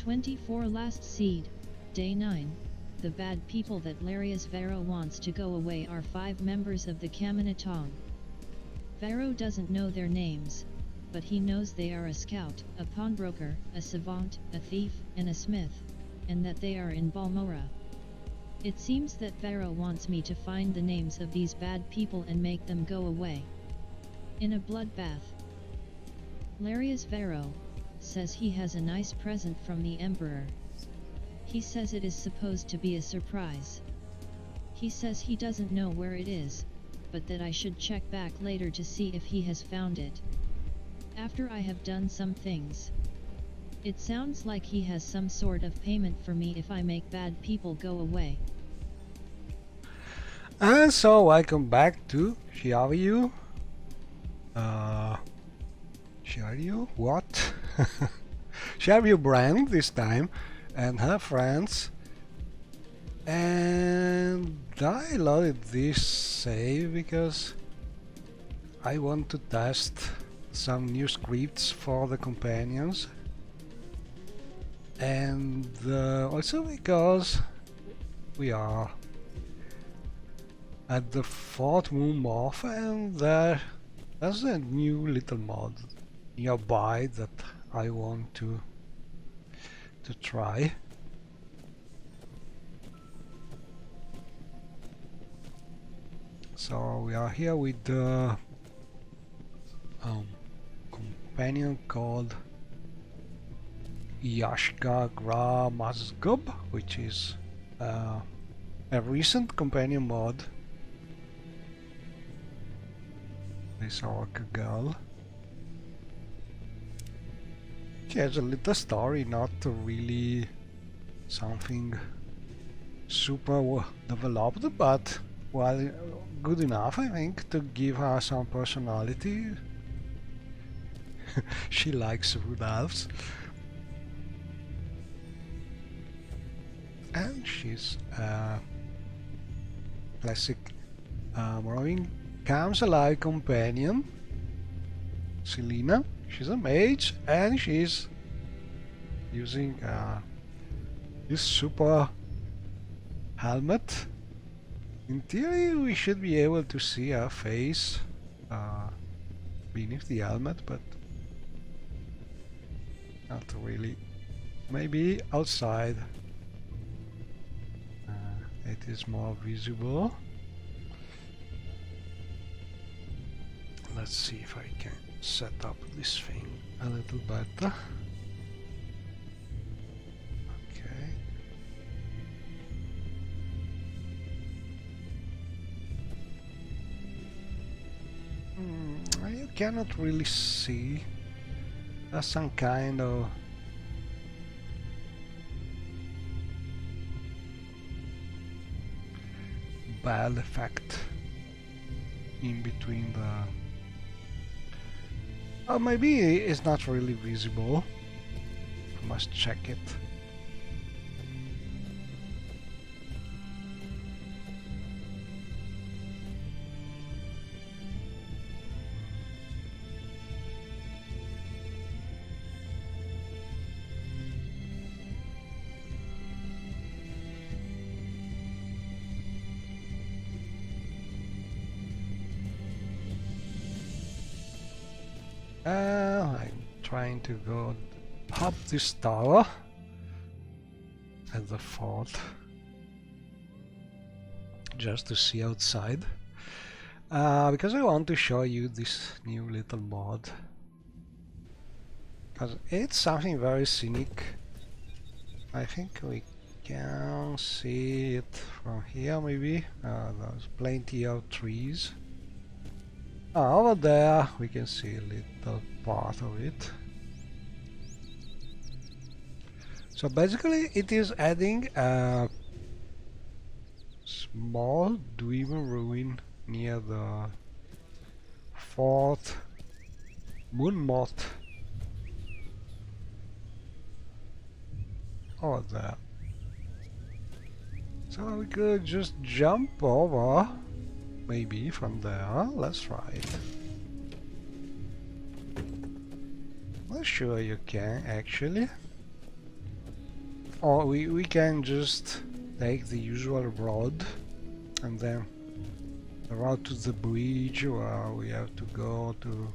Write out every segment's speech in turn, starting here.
24 Last Seed, Day 9. The bad people that Larius Varo wants to go away are 5 members of the Kaminatong. Varo doesn't know their names, but he knows they are a scout, a pawnbroker, a savant, a thief, and a smith, and that they are in Balmora. It seems that Varo wants me to find the names of these bad people and make them go away. In a bloodbath. Larius Varo says he has a nice present from the Emperor. He says it is supposed to be a surprise. He says he doesn't know where it is, but that I should check back later to see if he has found it. After I have done some things. It sounds like he has some sort of payment for me if I make bad people go away. And so welcome back to Shiaryu. Shiaryu? What? Shiaryu Brand this time, and her friends. And I loaded this save because I want to test some new scripts for the companions, and also because we are at the 4th moon morph, and there's a new little mod nearby that I want to try. So we are here with the companion called Yashka Gramazgub, which is a recent companion mod. This orc girl. She has a little story, not really something super developed, but well, good enough, I think, to give her some personality. She likes wood elves. And she's a classic Morrowind Comes Alive companion. Selena, she's a mage, and she's using this super helmet. In theory, we should be able to see her face beneath the helmet, but not really. Maybe outside it is more visible. Let's see if I can set up this thing a little better. Okay. You cannot really see. There's some kind of bad effect in between the... Oh, maybe it's not really visible. I must check it. I'm trying to go up this tower at the fort just to see outside, because I want to show you this new little mod, because it's something very scenic. I think we can see it from here, maybe. There's plenty of trees. Over there we can see a little part of it. So basically it is adding a small Dwemer ruin near the 4th moon moth over there. So we could just jump over. Maybe from there. Let's try it. Not sure you can actually. Or we can just take the usual road and then the road to the bridge where we have to go to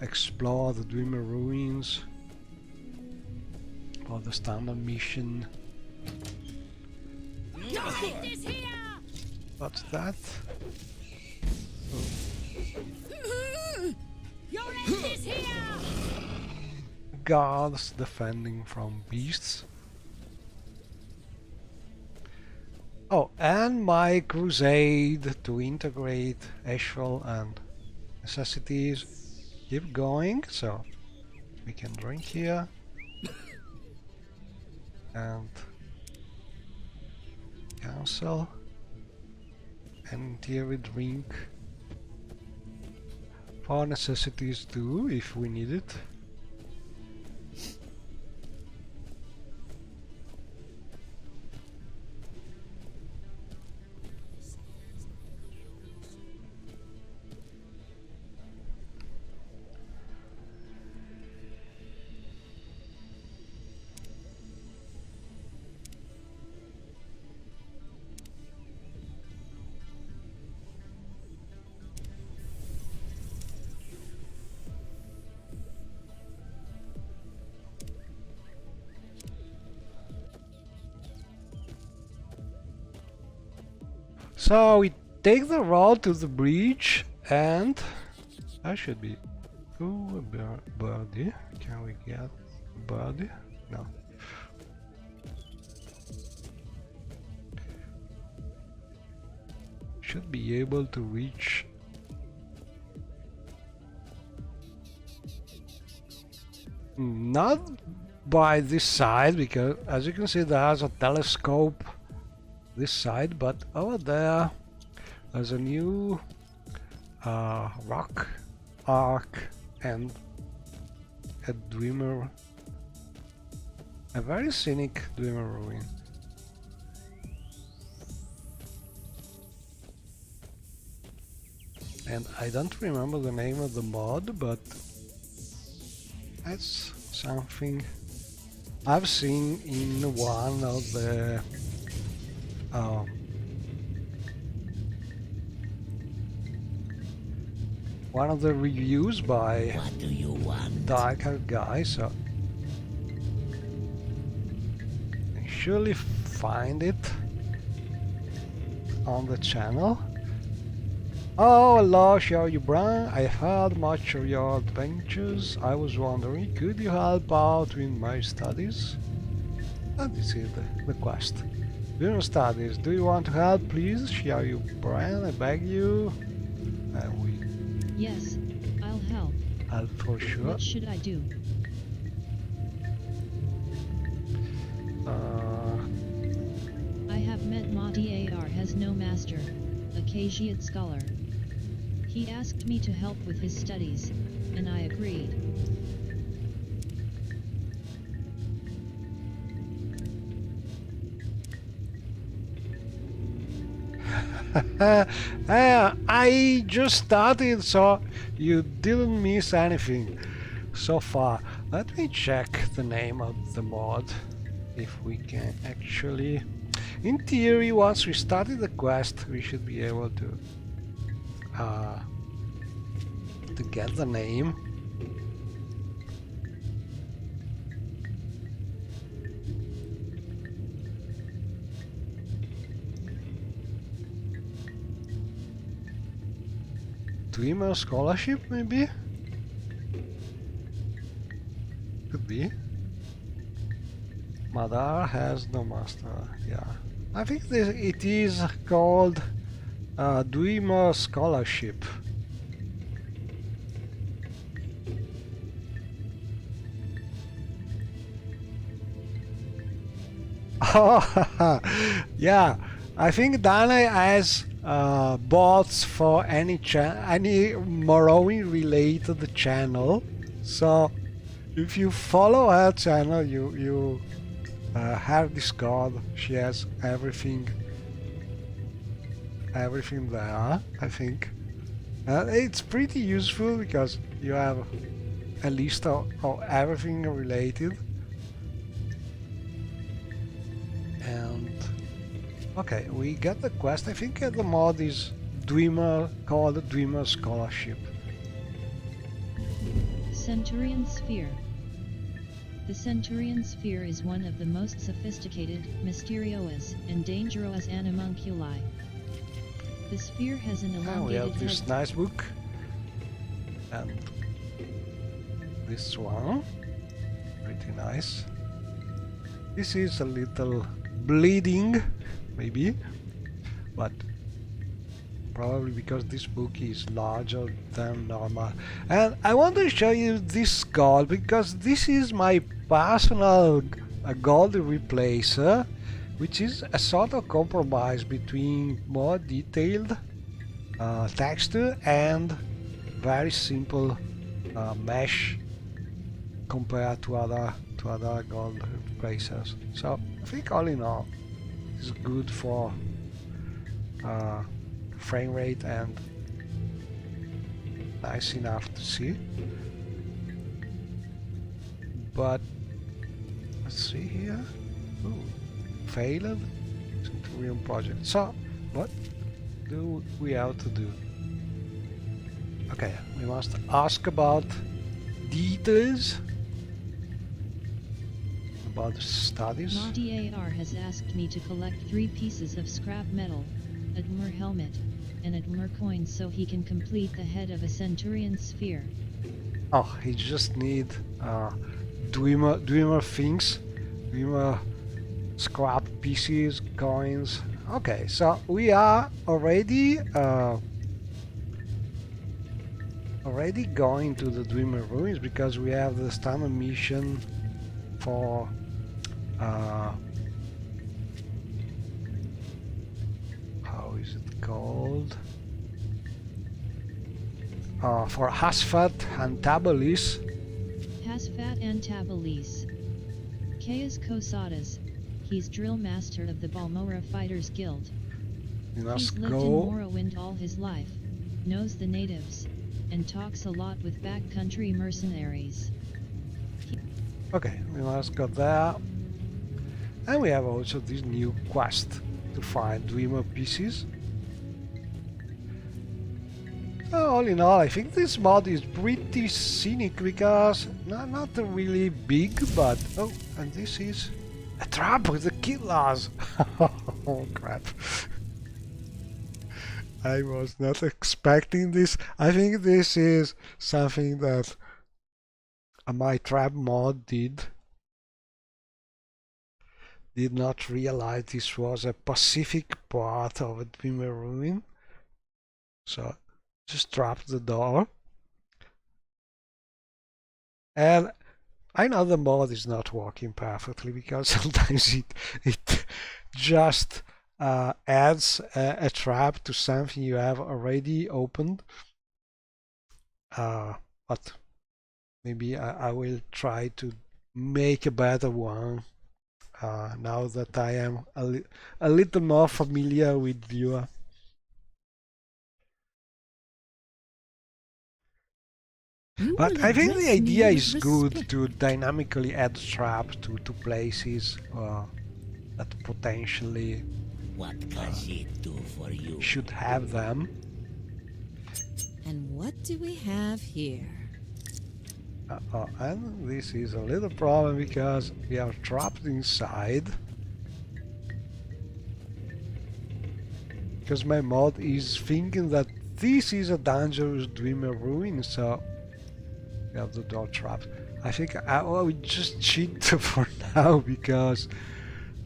explore the Dreamer ruins for the standard mission. What's that? Guards defending from beasts. Oh, and my crusade to integrate actual and necessities keep going, so we can drink here and cancel, and here we drink for necessities too if we need it. So we take the road to the bridge, and I should be... Ooh, a birdie. Can we get a birdie? No. Should be able to reach... Not by this side, because as you can see there's a telescope this side, but over there there's a new rock arc and a Dreamer, a very scenic Dreamer ruin. And I don't remember the name of the mod, but that's something I've seen in one of the reviews by What do you want? Darker Guy, so I surely find it on the channel. Oh, hello, show you Brian. I heard much of your adventures. I was wondering, could you help out with my studies? And this is the quest. During studies, do you want to help? Please share you, Brian. I beg you. Yes, I'll help. Help for sure. What should I do? I have met Madiar has no master, a Khajiit scholar. He asked me to help with his studies, and I agreed. I just started, so you didn't miss anything so far. Let me check the name of the mod, if we can actually... In theory, once we started the quest, we should be able to get the name. Dreamer Scholarship, maybe? Could be. Madar has no master, yeah. I think it is called Dreamer Scholarship. Oh, yeah, I think Dana has bots for any Morrowind related channel, so if you follow her channel, you have Discord. She has everything there. I think it's pretty useful because you have a list of everything related. And okay, we got the quest. I think the mod is Dreamer, called Dreamer Scholarship. Centurion Sphere. The Centurion Sphere is one of the most sophisticated, mysterious, and dangerous animunculi. The sphere has an elongated we have this head. nice book. And this one. Pretty nice. This is a little bleeding, maybe, but probably because this book is larger than normal. And I want to show you this gold because this is my personal gold replacer, which is a sort of compromise between more detailed texture and very simple mesh compared to other gold replacers. So I think all in all, it's good for frame rate and nice enough to see. But let's see here. Ooh, failed Centurion project. So what do we have to do? Okay, we must ask about details about the studies. Lottie AR has asked me to collect 3 pieces of scrap metal, a Dwemer helmet, and a Dwemer coin so he can complete the head of a Centurion Sphere. Oh, he just need Dwemer things, Dwemer scrap pieces, coins. Okay, so we are already going to the Dwemer ruins because we have the standard mission for how is it called? For Hasfat and Tabalis. Hasfat and Tabalis. Caius Cosadas. He's drill master of the Balmora Fighters Guild. He's lived in Morrowind all his life, knows the natives, and talks a lot with backcountry mercenaries. Okay, we must go there. And we have also this new quest to find Dwemer pieces. So all in all, I think this mod is pretty scenic because not really big, but oh, and this is a trap with the killers. Oh crap. I was not expecting this. I think this is something that my trap mod did not realize this was a specific part of a Dwemer ruin. So just trap the door. And I know the mod is not working perfectly because sometimes it just adds a trap to something you have already opened. But maybe I will try to make a better one now that I am a little more familiar with Viewer. But I think the idea is good to dynamically add traps to places that potentially should have them. And what do we have here? And this is a little problem because we are trapped inside. Because my mod is thinking that this is a dangerous Dwemer ruin, so we have the door trapped. I think I will just cheat for now because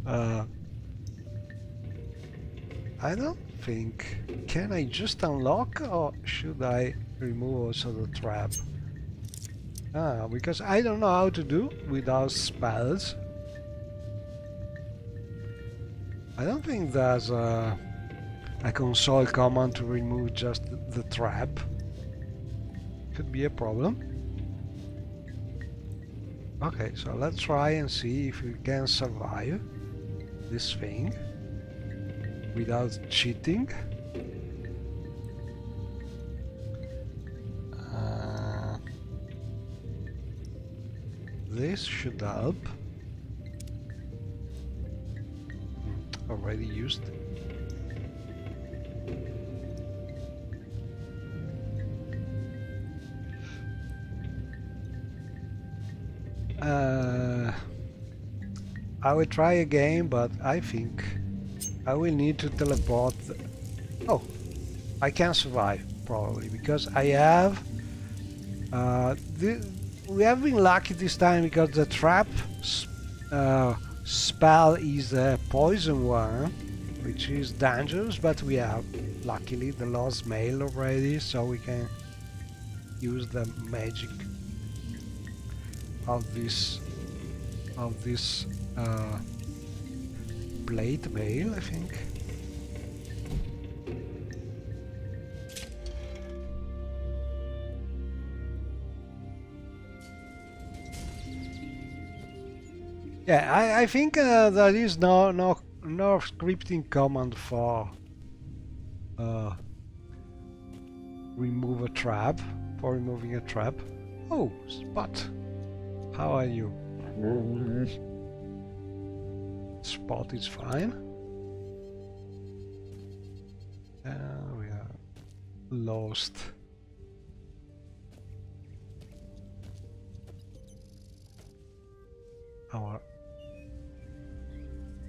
I don't think. Can I just unlock or should I remove also the trap? Because I don't know how to do without spells. I don't think there's a console command to remove just the trap. Could be a problem. Okay, so let's try and see if we can survive this thing without cheating. This should help. already used. I will try again, but I think I will need to teleport. Oh, I can survive probably because I have. We have been lucky this time because the trap spell is a poison one, which is dangerous, but we have luckily the lost mail already, so we can use the magic of this blade mail, I think. Yeah, I think there is no scripting command for remove a trap, for removing a trap. Oh, Spot, how are you? Spot is fine. We are lost. Our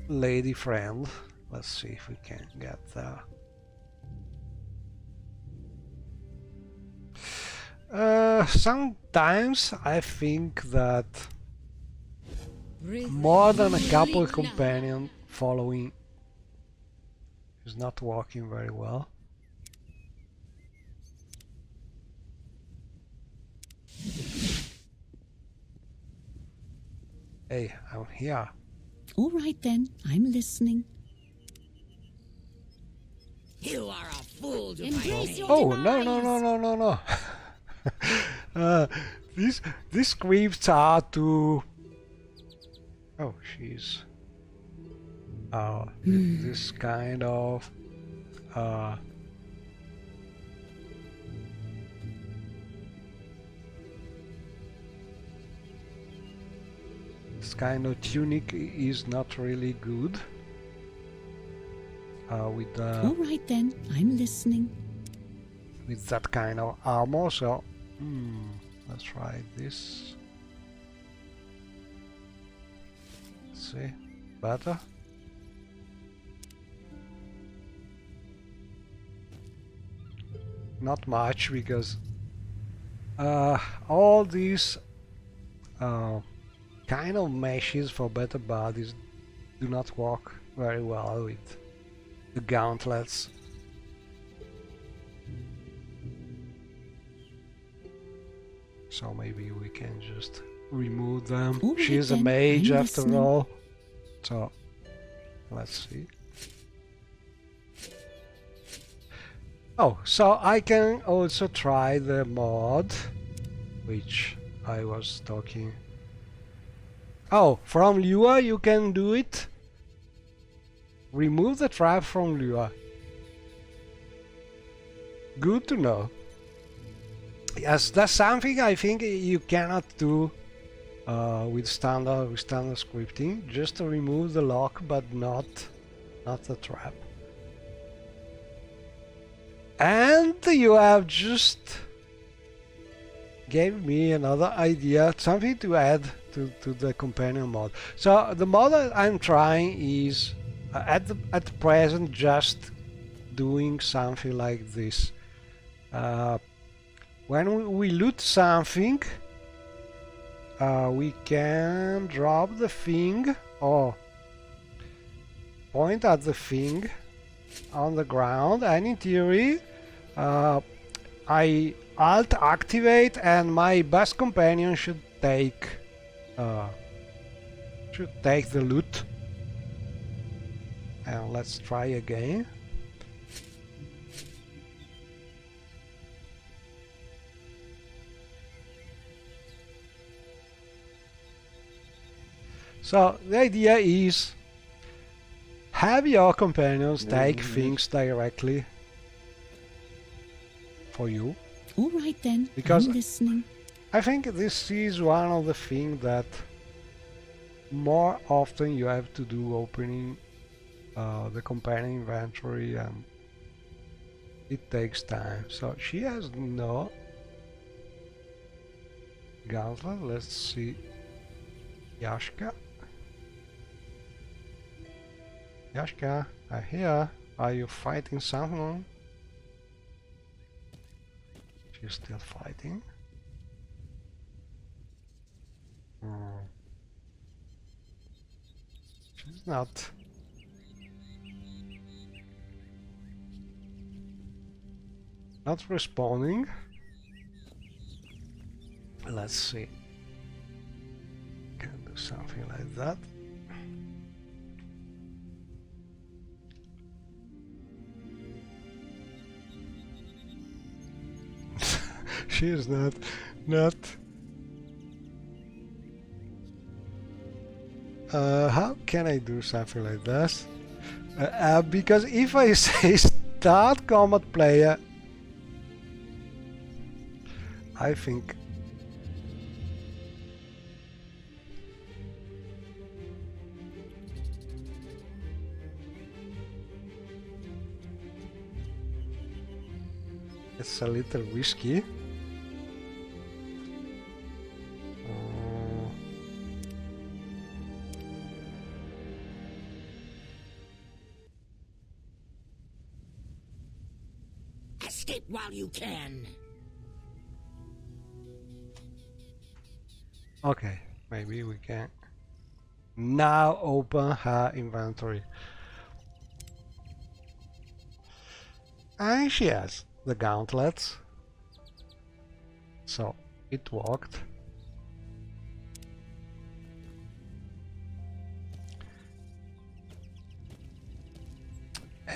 lady friend. Let's see if we can get there. Sometimes I think that more than a couple companion following is not working very well. Hey, I'm here. All right then, I'm listening. You are a fool to Embrace your Oh, no. These scripts are too... Oh, she's... this kind of... this kind of tunic is not really good. With All right then, I'm listening. with that kind of armor, so let's try this. Let's see, better. Not much, because all these kind of meshes for better bodies do not work very well with the gauntlets. So maybe we can just remove them. All right She's a then, mage I'm after listening. all. So let's see. Oh, so I can also try the mod, which I was talking. Oh, from Lure you can do it. Remove the trap from Lure. Good to know. Yes, that's something I think you cannot do with standard scripting. Just to remove the lock, but not the trap. And you have just gave me another idea, something to add to the companion mod. So the mod that I'm trying is at present just doing something like this. When we loot something, we can drop the thing or point at the thing on the ground, and in theory I alt activate and my best companion should take the loot. And let's try again. So the idea is have your companions take things directly for you. All right then, Because I'm listening. I think this is one of the things that more often you have to do opening the companion inventory, and it takes time. So she has no gauntlet. Let's see. Yashka. Yashka, I hear. Are you fighting someone? She's still fighting. She's not. Not responding. Let's see. Can do something like that. She is not. How can I do something like this? Because if I say start combat player, I think it's a little risky. Escape while you can. Okay, maybe we can now open her inventory. And she has the gauntlets. So it worked.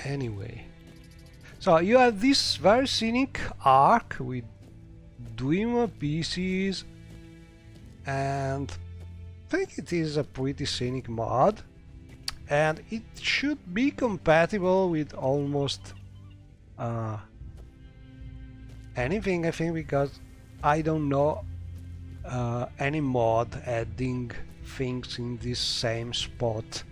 Anyway. So you have this very scenic arc with Dreamer pieces, and I think it is a pretty scenic mod, and it should be compatible with almost anything, I think, because I don't know any mod adding things in this same spot.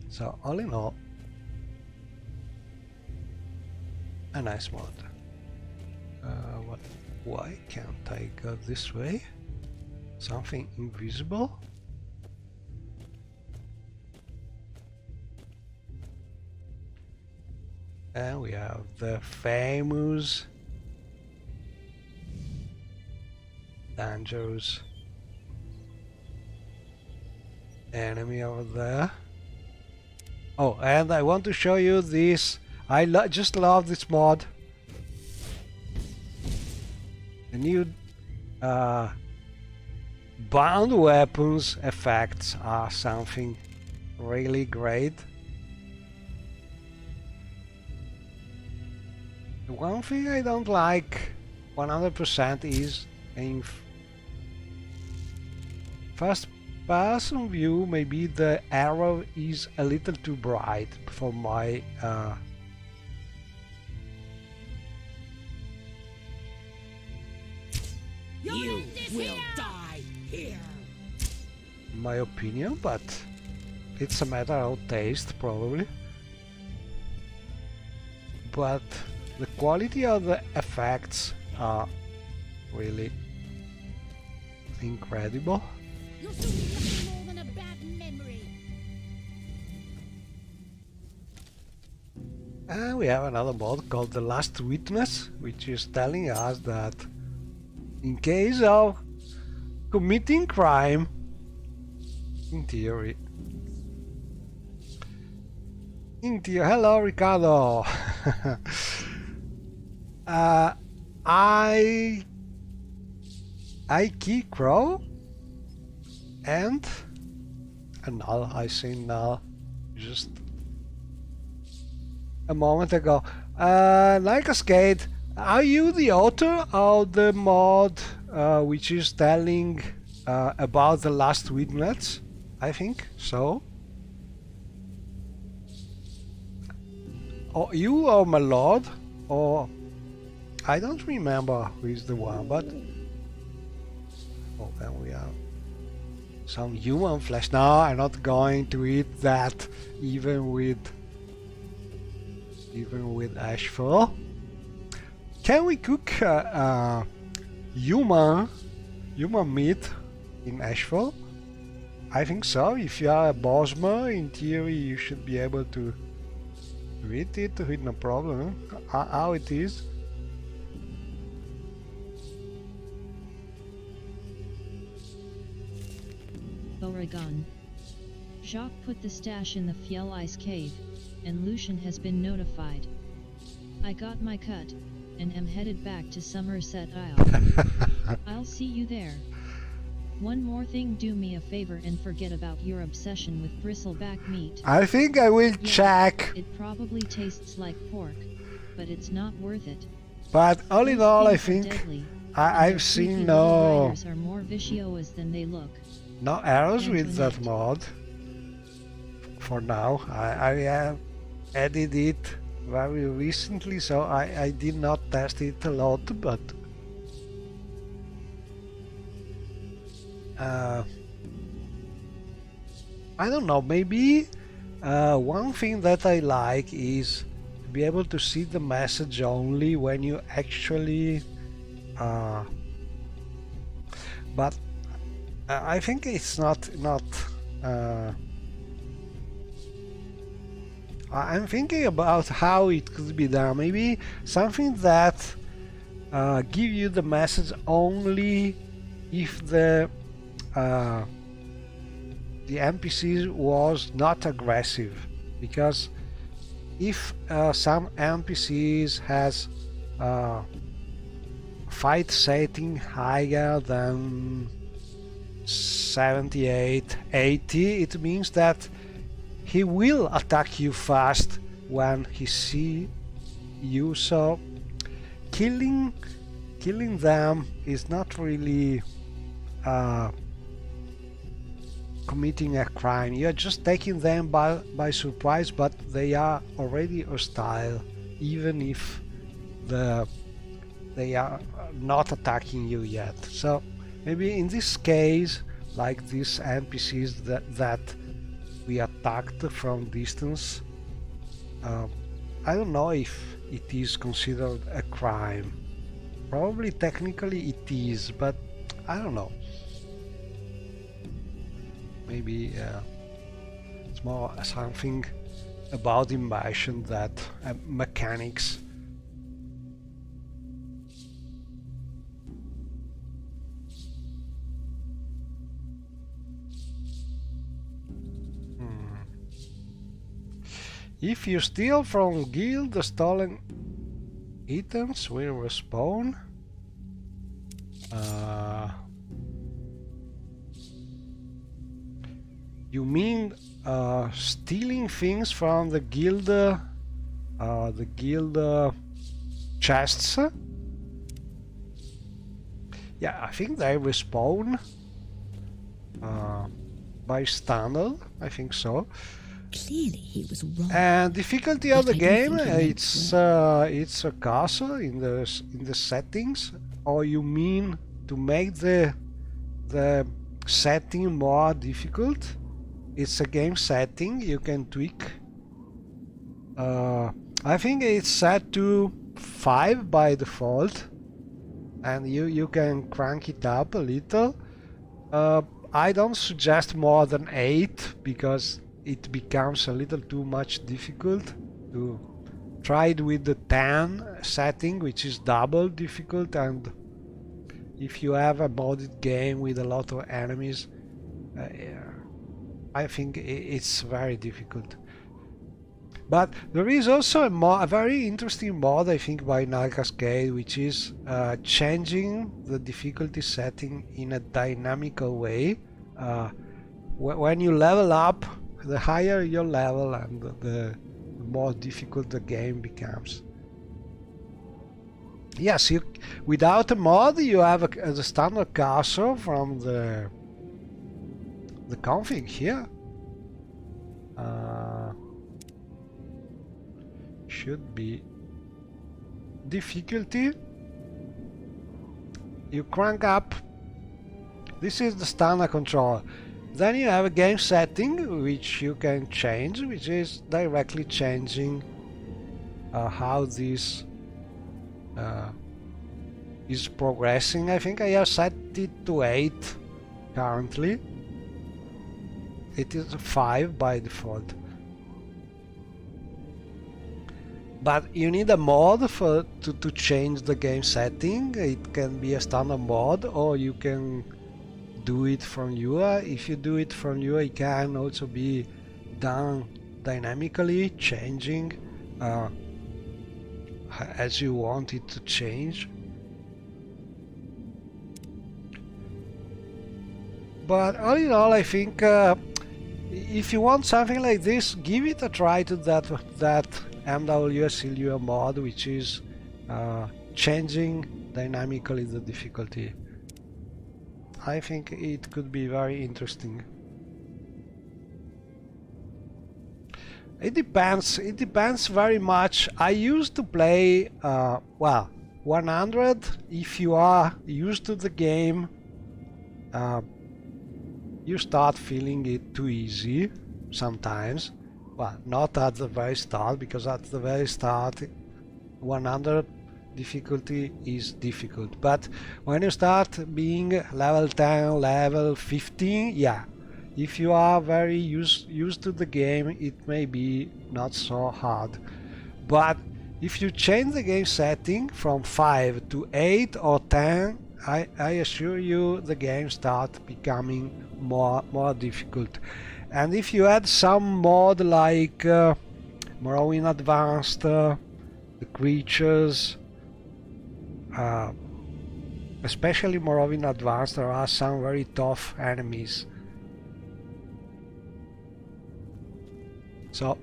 So all in all, a nice mod. Why can't I go this way? Something invisible? And we have the famous dangerous enemy over there. Oh, and I want to show you this. I just love this mod. The new bound weapons effects are something really great. The one thing I don't like 100% is in first person view, maybe the arrow is a little too bright for my You will die here. my opinion, but it's a matter of taste probably. But the quality of the effects are really incredible. You'll soon be nothing more than a bad memory. And we have another mod called The Last Witness, which is telling us that in case of committing crime, in theory, hello Ricardo. I key crow and null. I say null just a moment ago. Like a skate, are you the author of the mod which is telling about the last witness? I think so. Or you or my lord, or I don't remember who is the one, but oh, then we have some human flesh. No, I'm not going to eat that, even with ashfall. Can we cook human meat in ashfall? I think so. If you are a bossman, in theory you should be able to eat it with no problem. How it is? Oregon. Jacques put the stash in the Fjell Ice Cave, and Lucian has been notified. I got my cut, and am headed back to Somerset Isle. I'll see you there. One more thing, do me a favor and forget about your obsession with bristleback meat. I think I will Yeah, check. It probably tastes like pork, but it's not worth it. But all in Those all, I things are think deadly, and I've their seen freaky little no riders are more vicious than they look. arrows with that Antoinette. mod. For now, I have added it very recently, so I did not test it a lot, but I don't know, maybe one thing that I like is to be able to see the message only when you actually but I think it's not I'm thinking about how it could be done. Maybe something that give you the message only if the NPCs was not aggressive, because if some NPCs has fight setting higher than 78, 80, it means that he will attack you fast when he see you, so killing them is not really committing a crime. You're just taking them by surprise, but they are already hostile, even if they are not attacking you yet. So maybe in this case, like these NPCs that we attacked from distance, I don't know if it is considered a crime. Probably technically it is, but I don't know. Maybe it's more something about immersion that mechanics. If you steal from guild, the stolen items will respawn. You mean stealing things from the guild chests? Yeah, I think they respawn by standard. I think so. Clearly he was wrong. And difficulty of But the I don't game, think he meant it's a castle in the settings, or you mean to make the setting more difficult? It's a game setting, you can tweak. I think it's set to 5 by default, and you can crank it up a little. I don't suggest more than 8 because it becomes a little too much difficult. To try it with the 10 setting, which is double difficult, and if you have a modded game with a lot of enemies, I think it's very difficult. But there is also a very interesting mod, I think, by Night Cascade, which is changing the difficulty setting in a dynamical way. When you level up, the higher your level and the more difficult the game becomes. Yes, without a mod you have the standard castle from the config here. Should be difficulty. You crank up. This is the standard control. Then you have a game setting which you can change, which is directly changing how this is progressing. I think I have set it to 8 currently. It is 5 by default. But you need a mod to change the game setting. It can be a standard mod, or you can do it from UI. If you do it from UI, it can also be done dynamically, changing as you want it to change. But all in all, I think if you want something like this, give it a try to that MWSLUA mod, which is changing dynamically the difficulty. I think it could be very interesting. It depends very much. I used to play well, 100. If you are used to the game, you start feeling it too easy sometimes. Well, not at the very start, because at the very start 100 difficulty is difficult, but when you start being level 10, level 15, yeah, if you are very used to the game, it may be not so hard. But if you change the game setting from 5 to 8 or 10, I assure you the game starts becoming more difficult. And if you add some mod like Morrowind Advanced, the creatures, especially Morrowind Advanced, there are some very tough enemies. So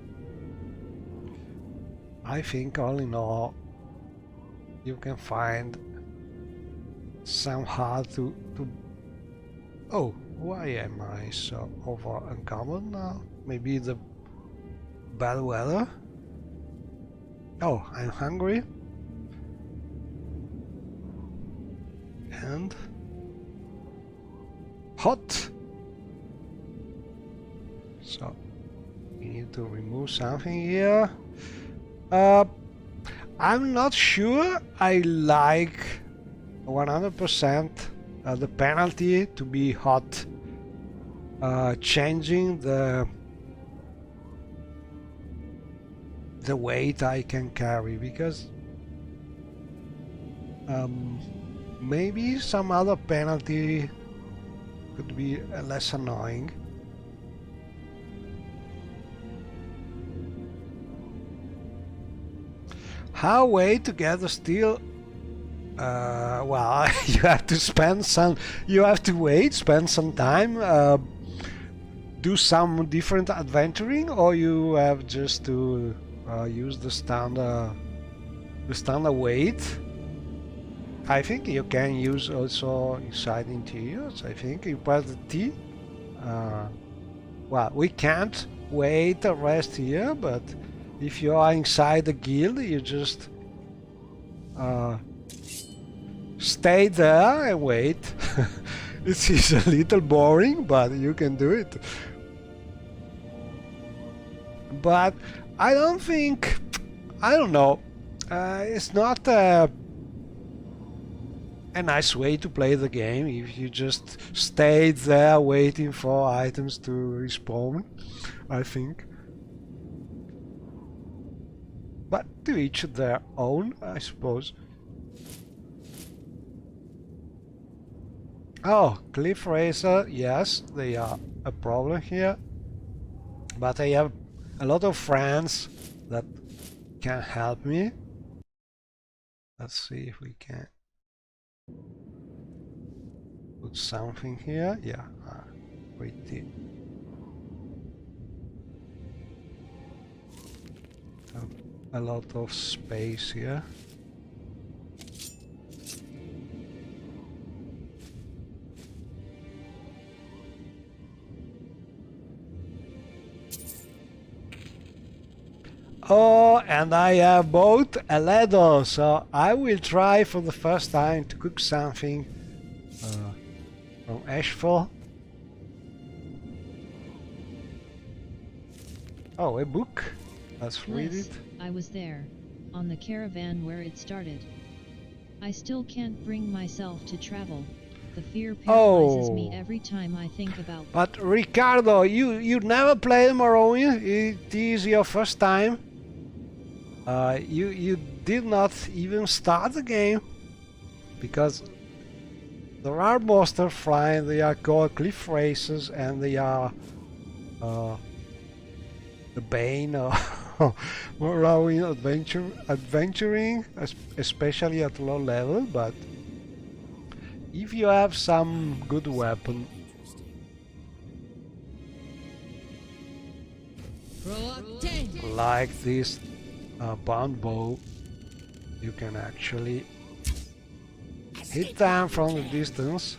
I think all in all you can find somehow to oh, why am I so over encumbered now? Maybe the bad weather? Oh, I'm hungry. And hot. So we need to remove something here. I'm not sure I like 100% the penalty to be hot. Changing the weight I can carry, because maybe some other penalty could be less annoying. How way to get the steel? Well, you have to spend some. You have to wait, spend some time, do some different adventuring, or you have just to use the standard weight. I think you can use also inside interiors. I think you press the T. Well, we can't wait a rest here, but if you are inside the guild, you just stay there and wait. It is a little boring, but you can do it. But I don't think, I don't know, it's not a nice way to play the game if you just stay there waiting for items to respawn, I think. But to each their own, I suppose. Oh, cliff racer, yes, they are a problem here. But I have a lot of friends that can help me. Let's see if we can put something here. Yeah, pretty. A lot of space here. Oh, and I have bought a ladle, so I will try for the first time to cook something from ashfall. Oh, a book. Let's read Bliss, it. I was there, on the caravan where it started. I still can't bring myself to travel. The fear paralyzes me every time I think about. But Ricardo, you never played Morrowind. It is your first time. You did not even start the game because there are monsters flying. They are called cliff races, and they are the bane of Morrowind adventuring, especially at low level. But if you have some good weapon, like this bound bow, you can actually hit them from the distance,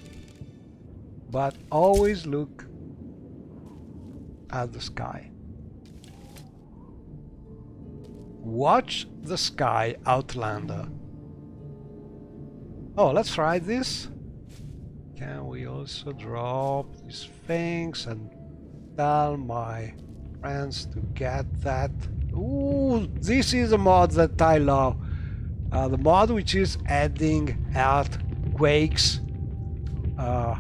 but always look at the sky. Watch the sky, Outlander. Oh, let's try this. Can we also drop these things and tell my friends to get that? Ooh, this is a mod that I love. The mod which is adding earthquakes. Oh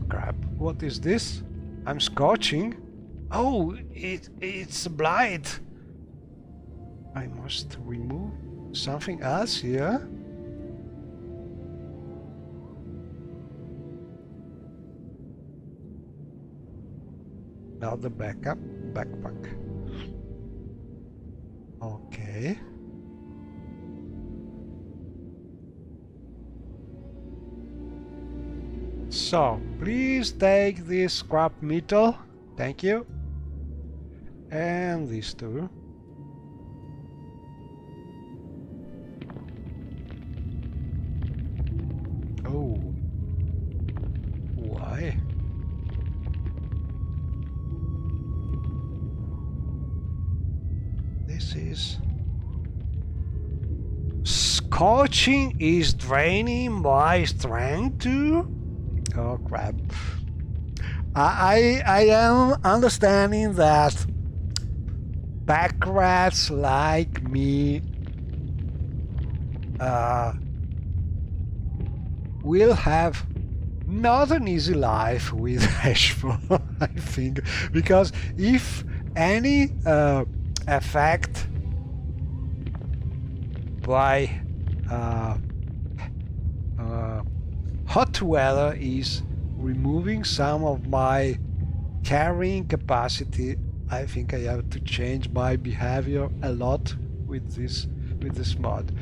crap, what is this? I'm scorching. Oh, it's a blight. I must remove something else here. Now the backpack. Okay. So, please take this scrap metal. Thank you. And these two. Oh. Why? This is... Scorching is draining my strength too? Oh crap. I am understanding that pack rats like me will have not an easy life with Ashfall, I think, because if any effect by hot weather is removing some of my carrying capacity, I think I have to change my behavior a lot with this mod.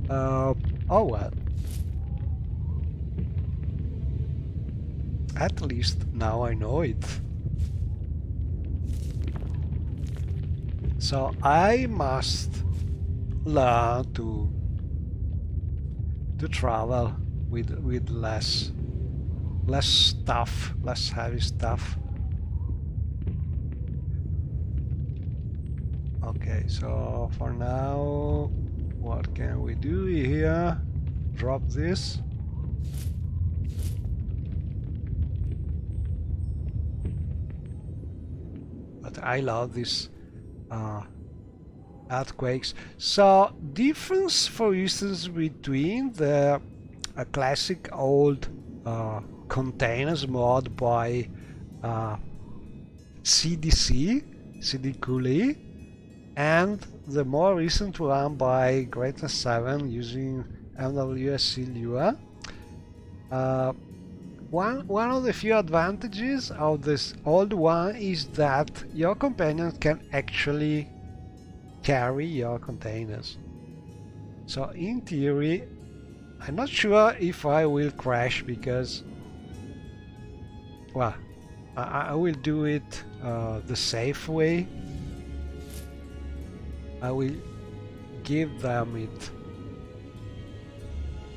Oh well. At least now I know it. So I must learn to travel with less stuff, less heavy stuff. Okay, so for now, what can we do here? Drop this. But I love this earthquakes. So difference, for instance, between the classic old containers mod by CDC, CD Cooley, and the more recent one by Greater 7 using MWSC Lua. One of the few advantages of this old one is that your companion can actually carry your containers. So in theory, I'm not sure if I will crash because, well, I will do it the safe way. I will give them it.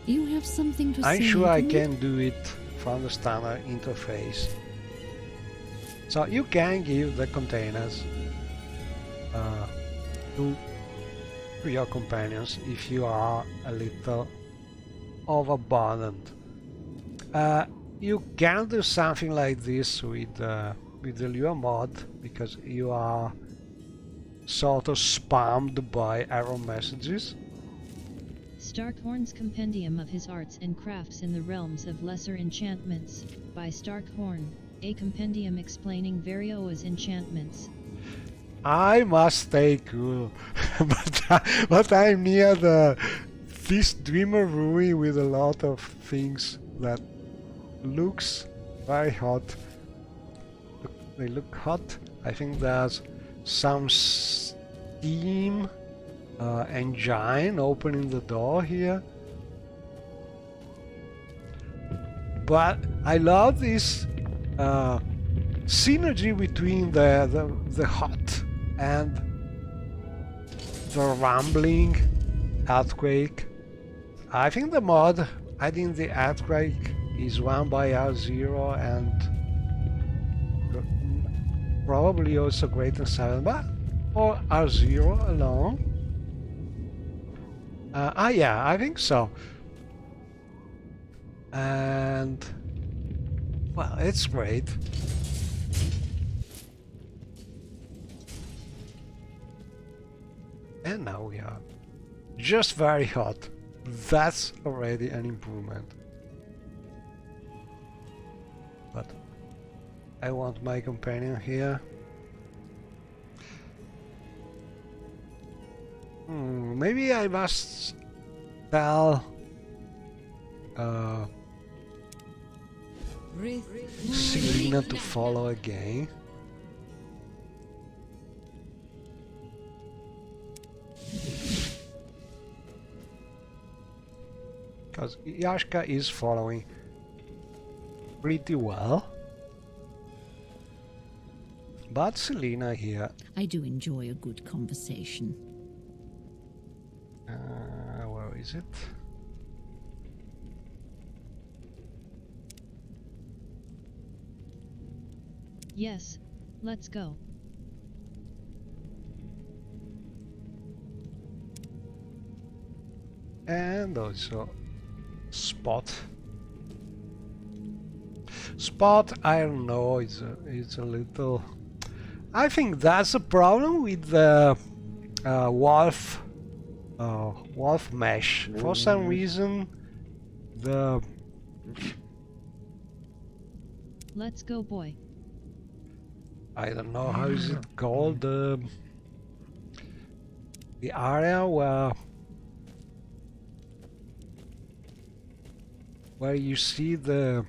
You have something to say? I'm sure I can do it from the standard interface. So you can give the containers to your companions if you are a little overburdened. You can do something like this with with the Lua mod because you are sort of spammed by error messages. Starkhorn's Compendium of His Arts and Crafts in the Realms of Lesser Enchantments, by Starkhorn, a compendium explaining Varioa's enchantments. I must stay cool, but I'm near this Dreamer Ruin with a lot of things that looks very hot. They look hot. I think there's some steam engine opening the door here. But I love this synergy between the hot and the rumbling earthquake. I think the mod adding the earthquake is run by R0 and probably also Great and 7, but or R0 alone. Yeah, I think so. And well, it's great. And now we are just very hot. That's already an improvement. But I want my companion here. Maybe I must tell Selena to follow again. Because Yashka is following pretty well. But Selena here. I do enjoy a good conversation. Where is it? Yes, let's go. And also Spot. Spot, I don't know, it's a little... I think that's a problem with the wolf mesh. For some reason, the... Let's go, boy. I don't know how is it called, the area where you see the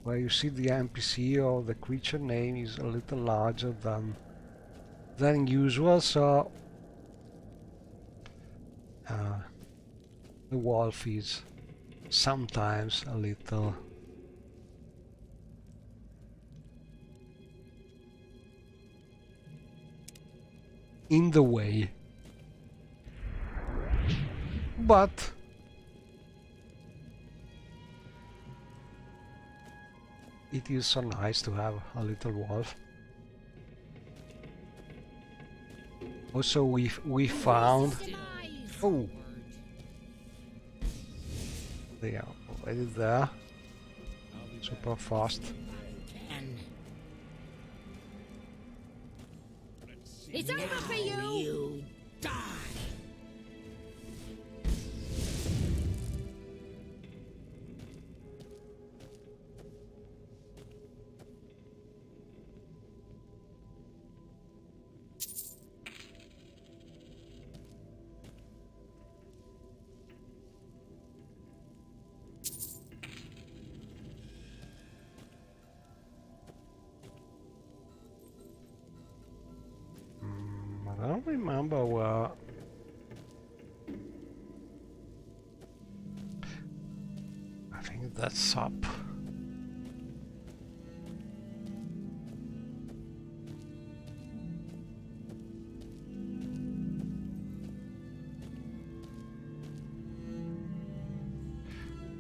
NPC or the creature name is a little larger than usual, so the wolf is sometimes a little in the way, but it is so nice to have a little wolf. Also we found... Oh! They are already there. Super fast. It's over for you! You die! I don't remember where... I think that's up.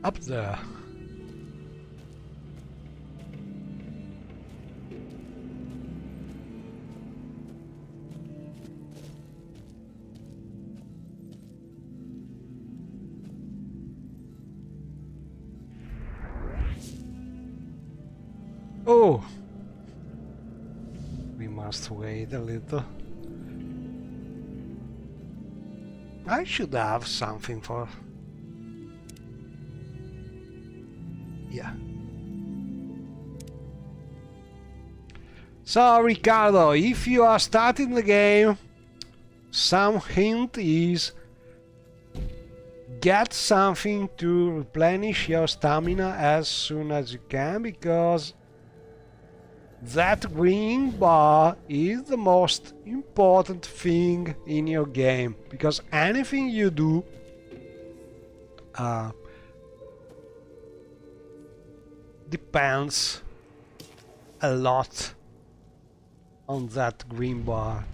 Up there. Oh! We must wait a little. I should have something for... Yeah. So, Ricardo, if you are starting the game, some hint is get something to replenish your stamina as soon as you can, because that green bar is the most important thing in your game, because anything you do depends a lot on that green bar.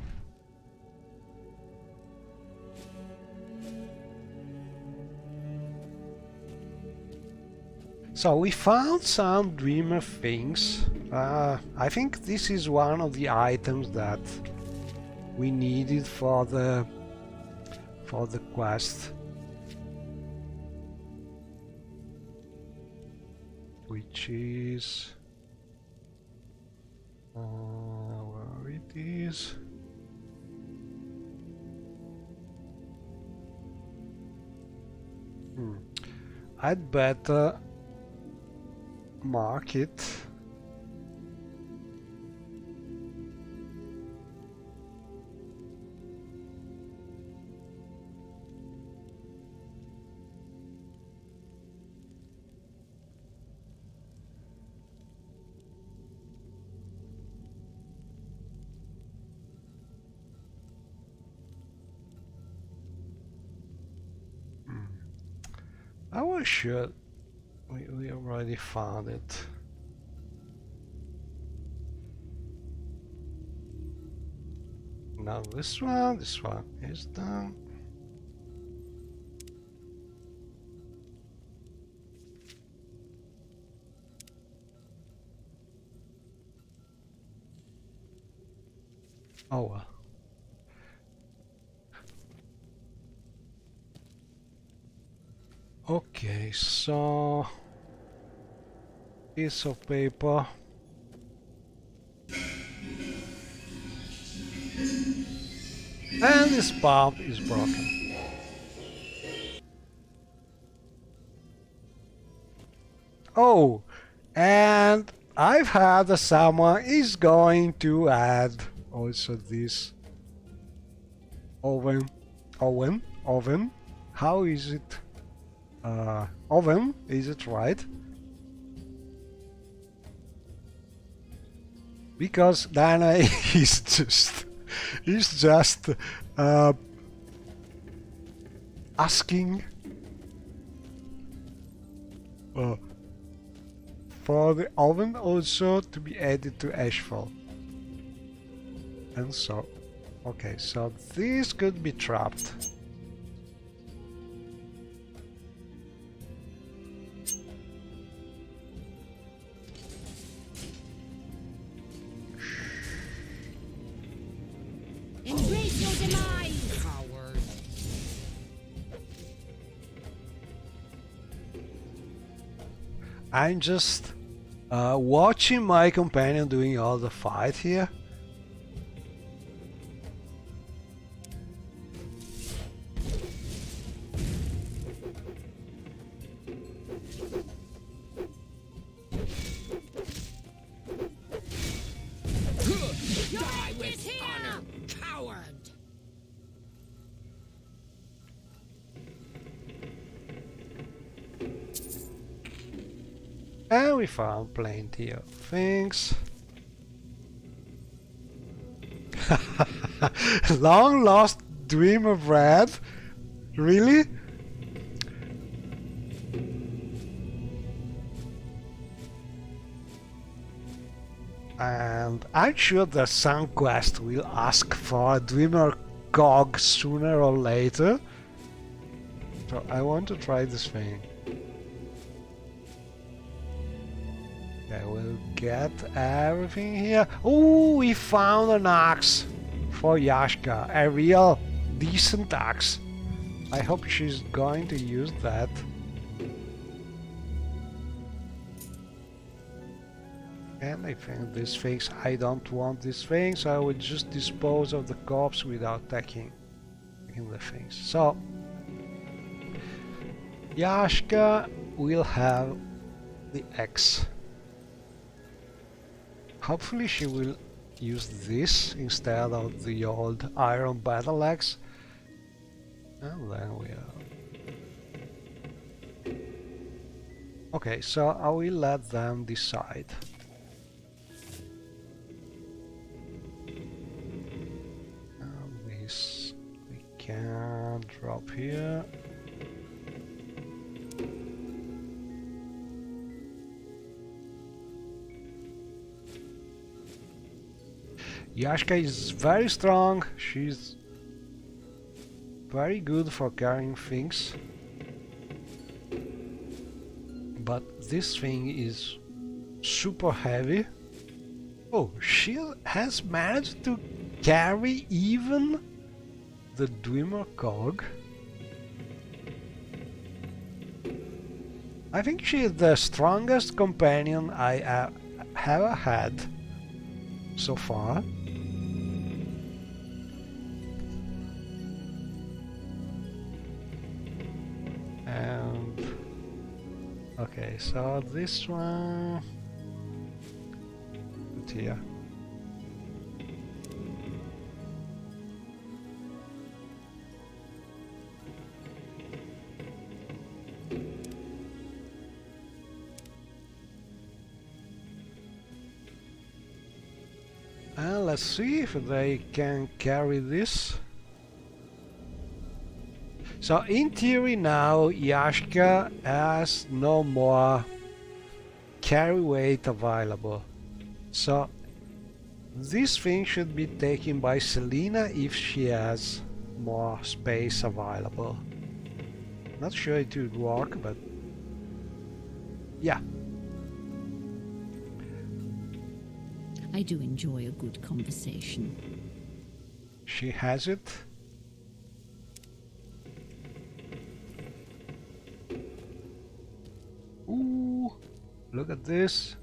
So we found some dreamer things. I think this is one of the items that we needed for the quest, which is where it is. I'd better mark it. I was sure we already found it. Now this one is done. Oh well. Okay, so piece of paper. And this pump is broken. Oh, and I've heard that someone is going to add also this oven. How is it? Oven, is it right? Because Dana is just asking for the oven also to be added to Ashfall. And so, okay, so this could be trapped. Embrace your demise, coward. I'm just watching my companion doing all the fight here. Die with honor, coward. And we found plenty of things. Long lost dream of red? Really? And I'm sure that some quest will ask for a dreamer cog sooner or later. So I want to try this thing. I will get everything here. Oh, we found an axe for Yashka. A real decent axe. I hope she's going to use that. And I think these things, I don't want these things, I would just dispose of the corpse without taking the things. So, Yashka will have the axe. Hopefully she will use this instead of the old iron battle axe. And then we are... Okay, so I will let them decide. And this we can drop here. Yashka is very strong, she's very good for carrying things. But this thing is super heavy. Oh, she has managed to carry even the Dwemer cog. I think she is the strongest companion I have ever had so far. And okay, so this one put here. And let's see if they can carry this. So in theory now Yashka has no more carry weight available. So this thing should be taken by Selena if she has more space available. Not sure it would work, but yeah. I do enjoy a good conversation. She has it. Ooh, look at this.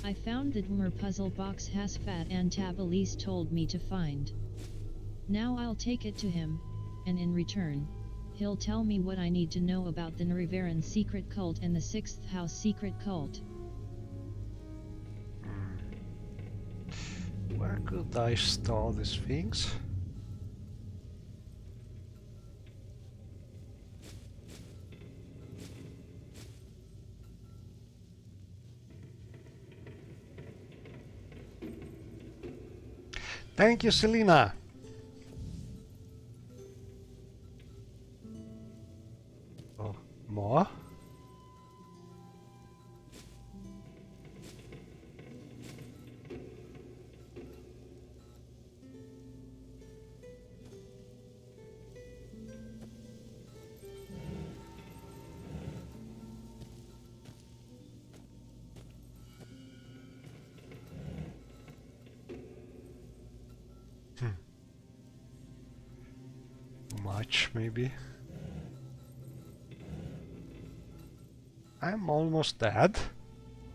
I found the Dwemer puzzle box Hasfat and Tabalise told me to find. Now I'll take it to him, and in return, he'll tell me what I need to know about the Nriveran secret cult and the 6th house secret cult. Where could I store these things? Thank you, Selena. Oh, more? Much, maybe. I'm almost dead.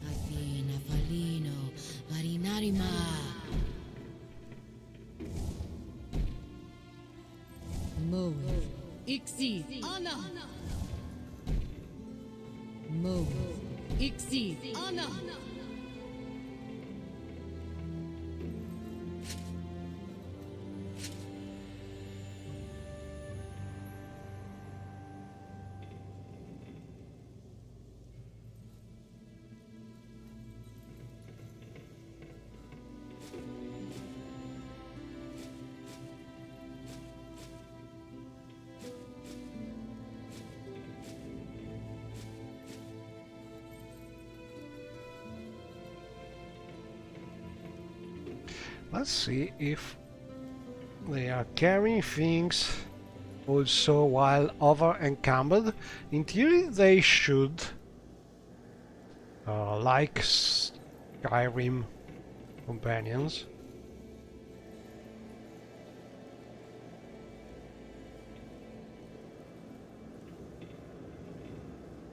Athena Valino, Varinarima. Morrowind. Ixi. Anna. Morrowind. Ixi. Anna. Let's see if they are carrying things also while over encumbered. In theory they should, like Skyrim companions.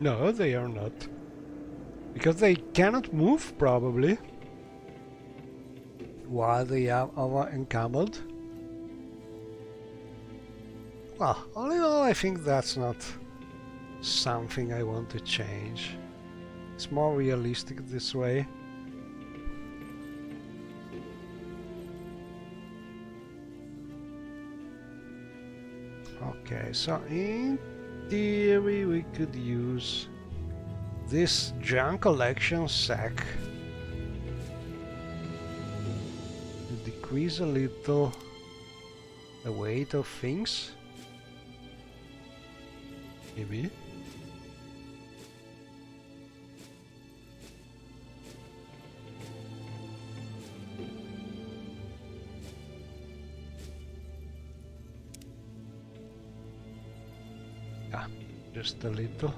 No, they are not. Because they cannot move, probably. While they are over encumbered. Well, all in all, I think that's not something I want to change. It's more realistic this way. Okay, so in theory we could use this junk collection sack to decrease a little the weight of things. Maybe. Yeah, just a little.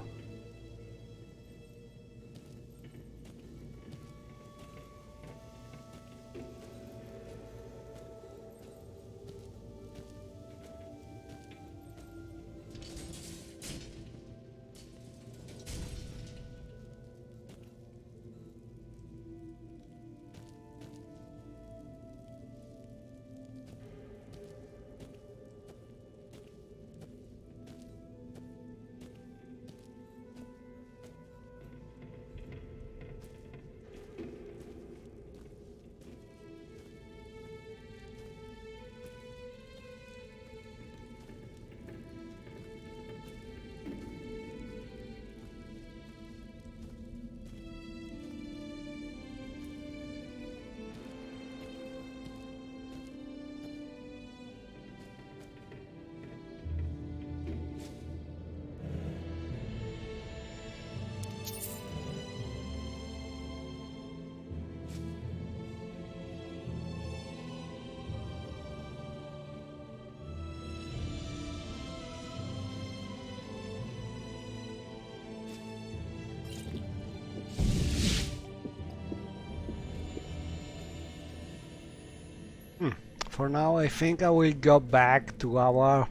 For now, I think I will go back to our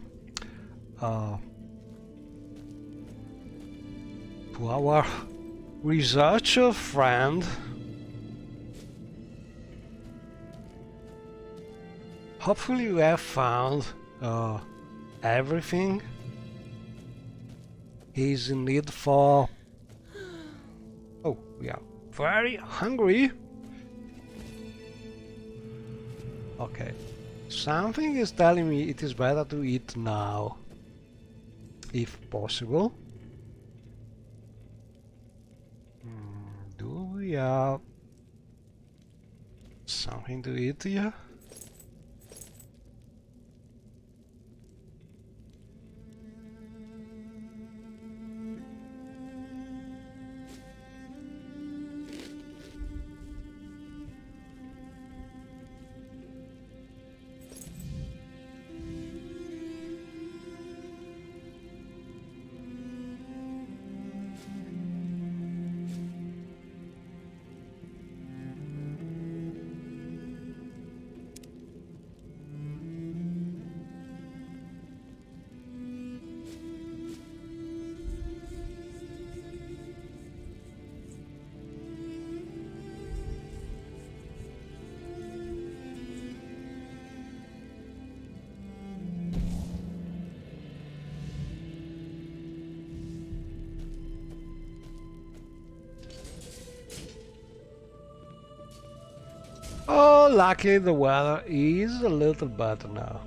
researcher friend. Hopefully we have found everything he's in need for. Oh, we are very hungry. Okay. Something is telling me it is better to eat now, if possible. Do we have something to eat here? Oh, luckily the weather is a little better now.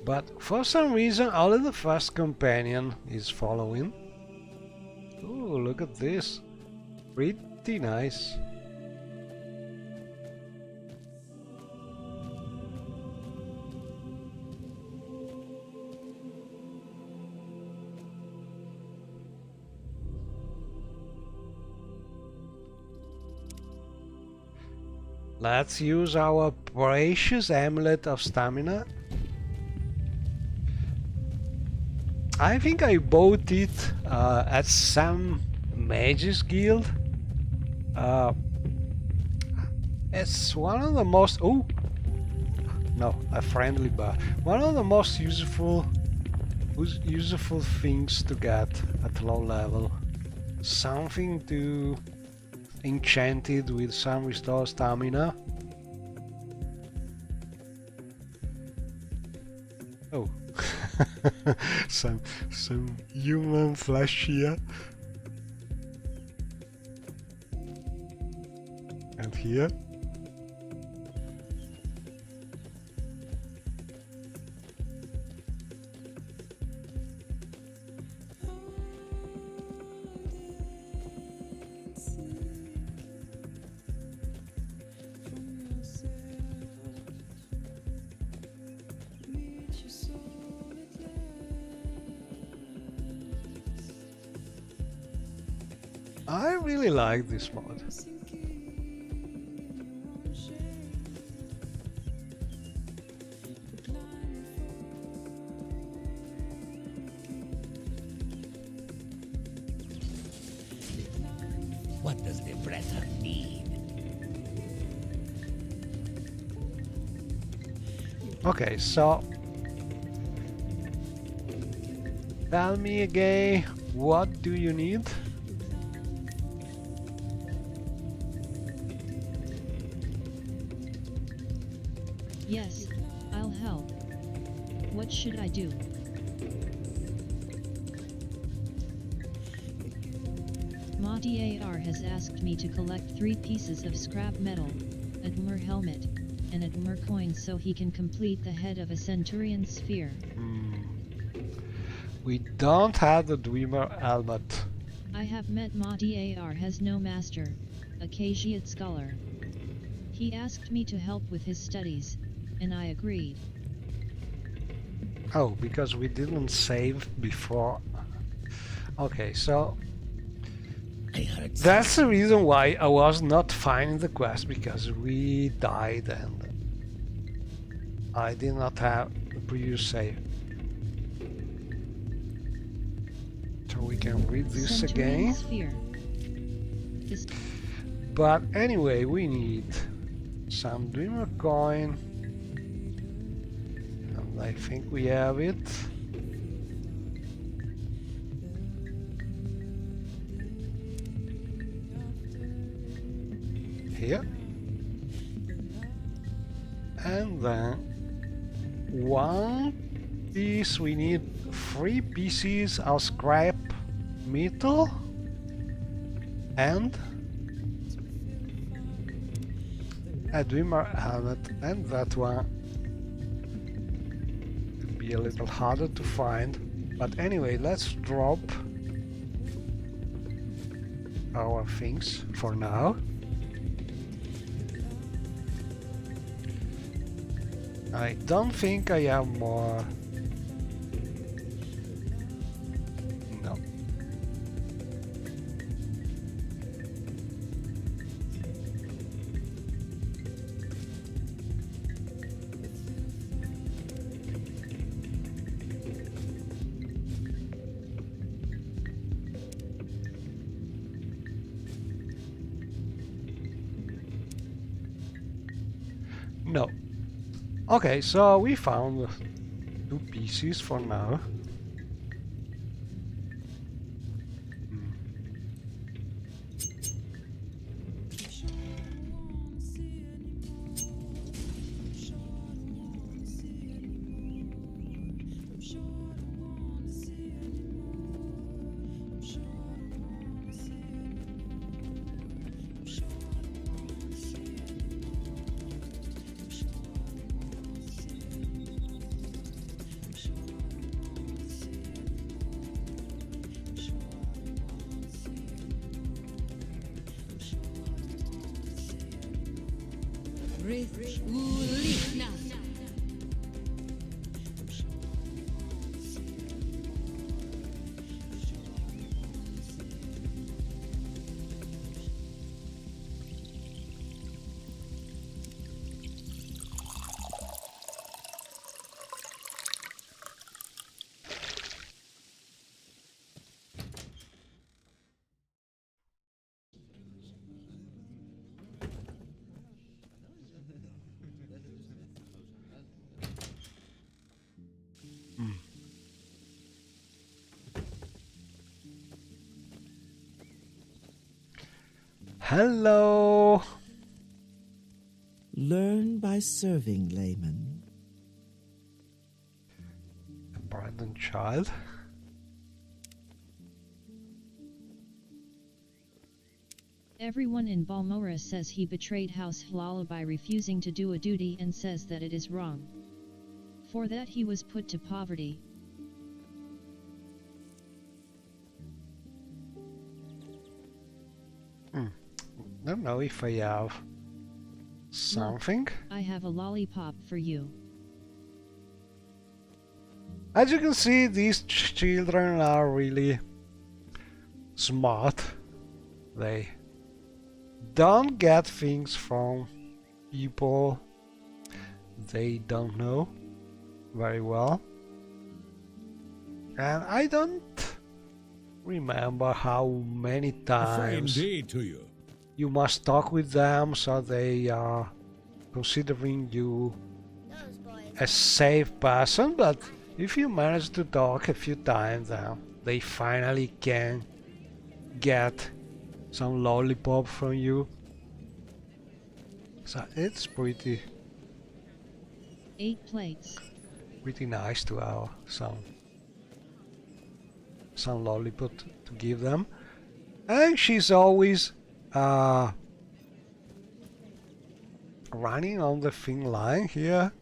But for some reason only the first companion is following. Oh, look at this. Pretty nice. Let's use our precious amulet of stamina. I think I bought it at some mages guild. It's one of the most... Oh! No, a friendly bar. One of the most useful useful things to get at low level. Something to enchant it with some restore stamina. Oh, some human flesh here. And here. I really like this mod. What does the Breton need? Okay, so tell me again, what do you need? Yes, I'll help. What should I do? Monty AR has asked me to collect 3 pieces of scrap metal, a Dwemer helmet, and a Dwemer coin so he can complete the head of a Centurion sphere. We don't have the Dwemer helmet. I have met Monty AR has no master, a Khajiit scholar. He asked me to help with his studies, and I agreed. Oh, because we didn't save before. Okay, so that's the reason why I was not finding the quest, because we died and I did not have the previous save. So we can read this Centurion again. sphere. This But anyway, we need some Dreamer coin. And I think we have it. Here. And then one piece, we need 3 pieces of scrap metal and a Dreamer helmet, and that one could be a little harder to find. But anyway, let's drop our things for now. I don't think I have more. No. No. Okay, so we found 2 pieces for now. Hello. Learn by serving, layman. Abandoned child. Everyone in Balmora says he betrayed House Hlala by refusing to do a duty and says that it is wrong. For that he was put to poverty. Don't know if I have something. Look, I have a lollipop for you. As you can see, these children are really smart. They don't get things from people they don't know very well. And I don't remember how many A fine times day to you. you must talk with them so they are considering you a safe person, but if you manage to talk a few times, they finally can get some lollipop from you. So it's pretty 8 plates. nice to have some lollipop to give them. And she's always running on the thin line here.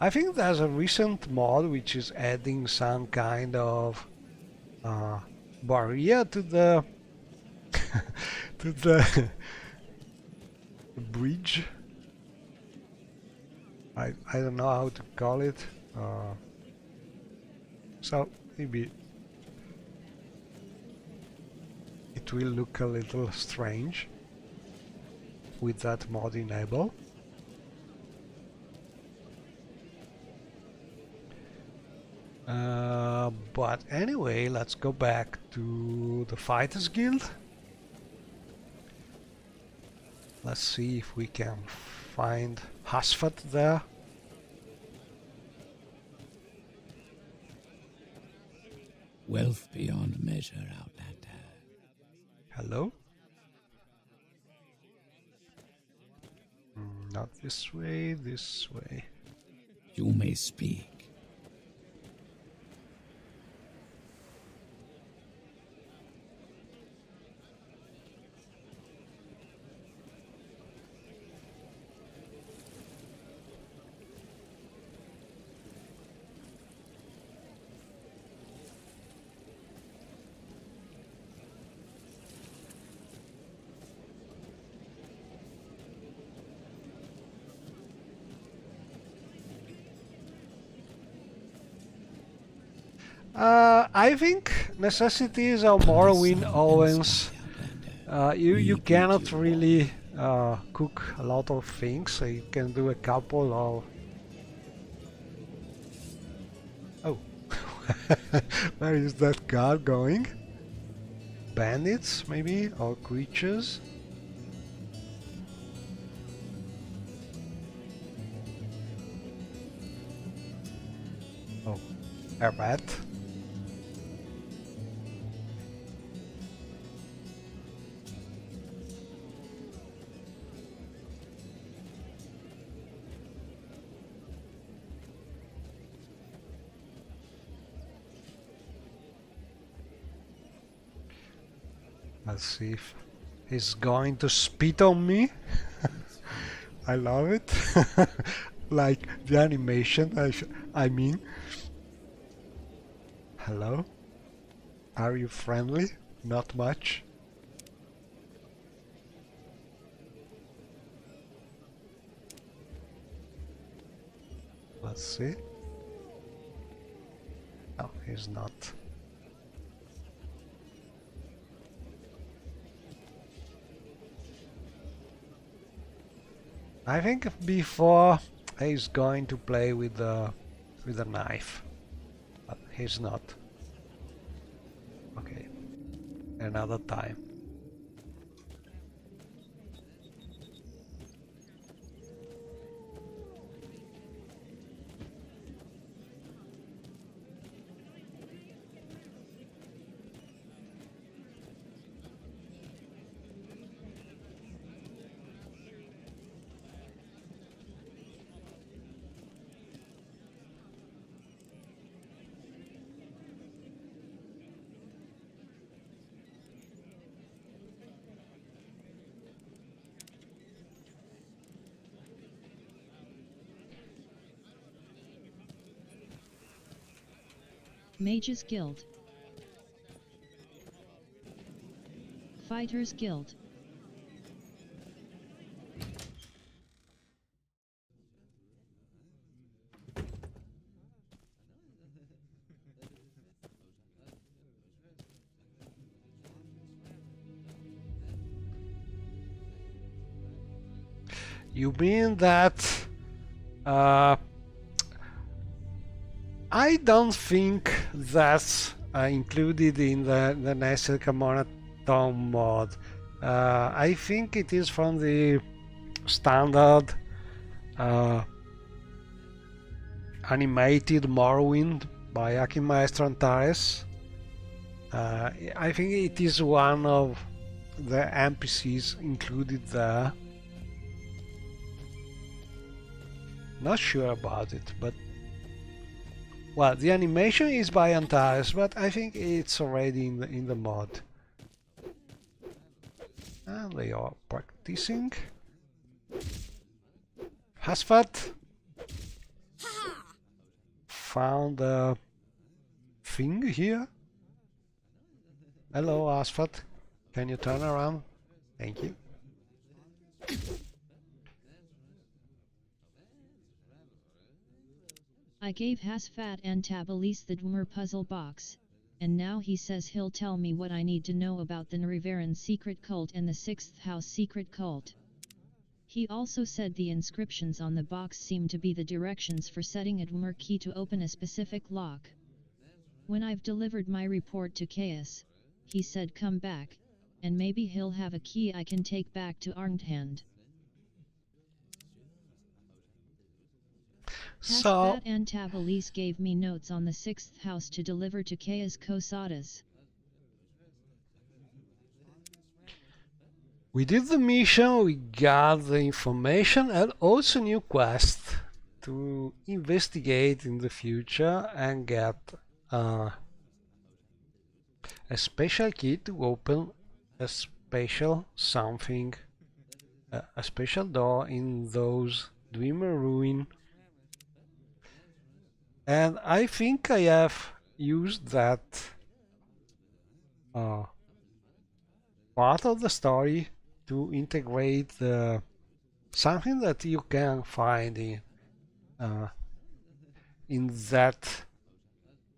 I think there's a recent mod which is adding some kind of barrier to the to the bridge. I don't know how to call it. So maybe it will look a little strange with that mod enabled. But anyway, let's go back to the Fighters Guild. Let's see if we can find Hasfat there. Wealth beyond measure, Outlander. Hello? Not this way, this way. You may speak. I think necessities of Morrowind ovens. You cannot really cook a lot of things, so you can do a couple of... Oh, where is that car going? Bandits, maybe, or creatures? Oh, a rat. Let's see if he's going to spit on me. I love it. Like the animation, I mean. Hello? Are you friendly? Not much. Let's see. No, he's not. I think before he's going to play with a knife, but he's not. Okay, another time. Mages Guild. Fighters Guild. You mean that I don't think that's included in the Nested Camonaton mod. I think it is from the standard animated Morrowind by Maestro Antares. I think it is one of the NPCs included there. Not sure about it, but well, the animation is by Antares, but I think it's already in the mod. And they are practicing. Hasfat found a thing here. Hello, Asfat. Can you turn around? Thank you. I gave Hasfat and Tabalis the Dwemer puzzle box, and now he says he'll tell me what I need to know about the Nriveran secret cult and the 6th house secret cult. He also said the inscriptions on the box seem to be the directions for setting a Dwemer key to open a specific lock. When I've delivered my report to Chaos, he said come back, and maybe he'll have a key I can take back to Arnthand. Hasfat and Tabalis gave me notes on the 6th house to deliver to Chaos Kosadas. We did the mission, we got the information and also new quest to investigate in the future and get a special key to open a special something, a special door in those Dwemer ruin. And I think I have used that part of the story to integrate something that you can find in that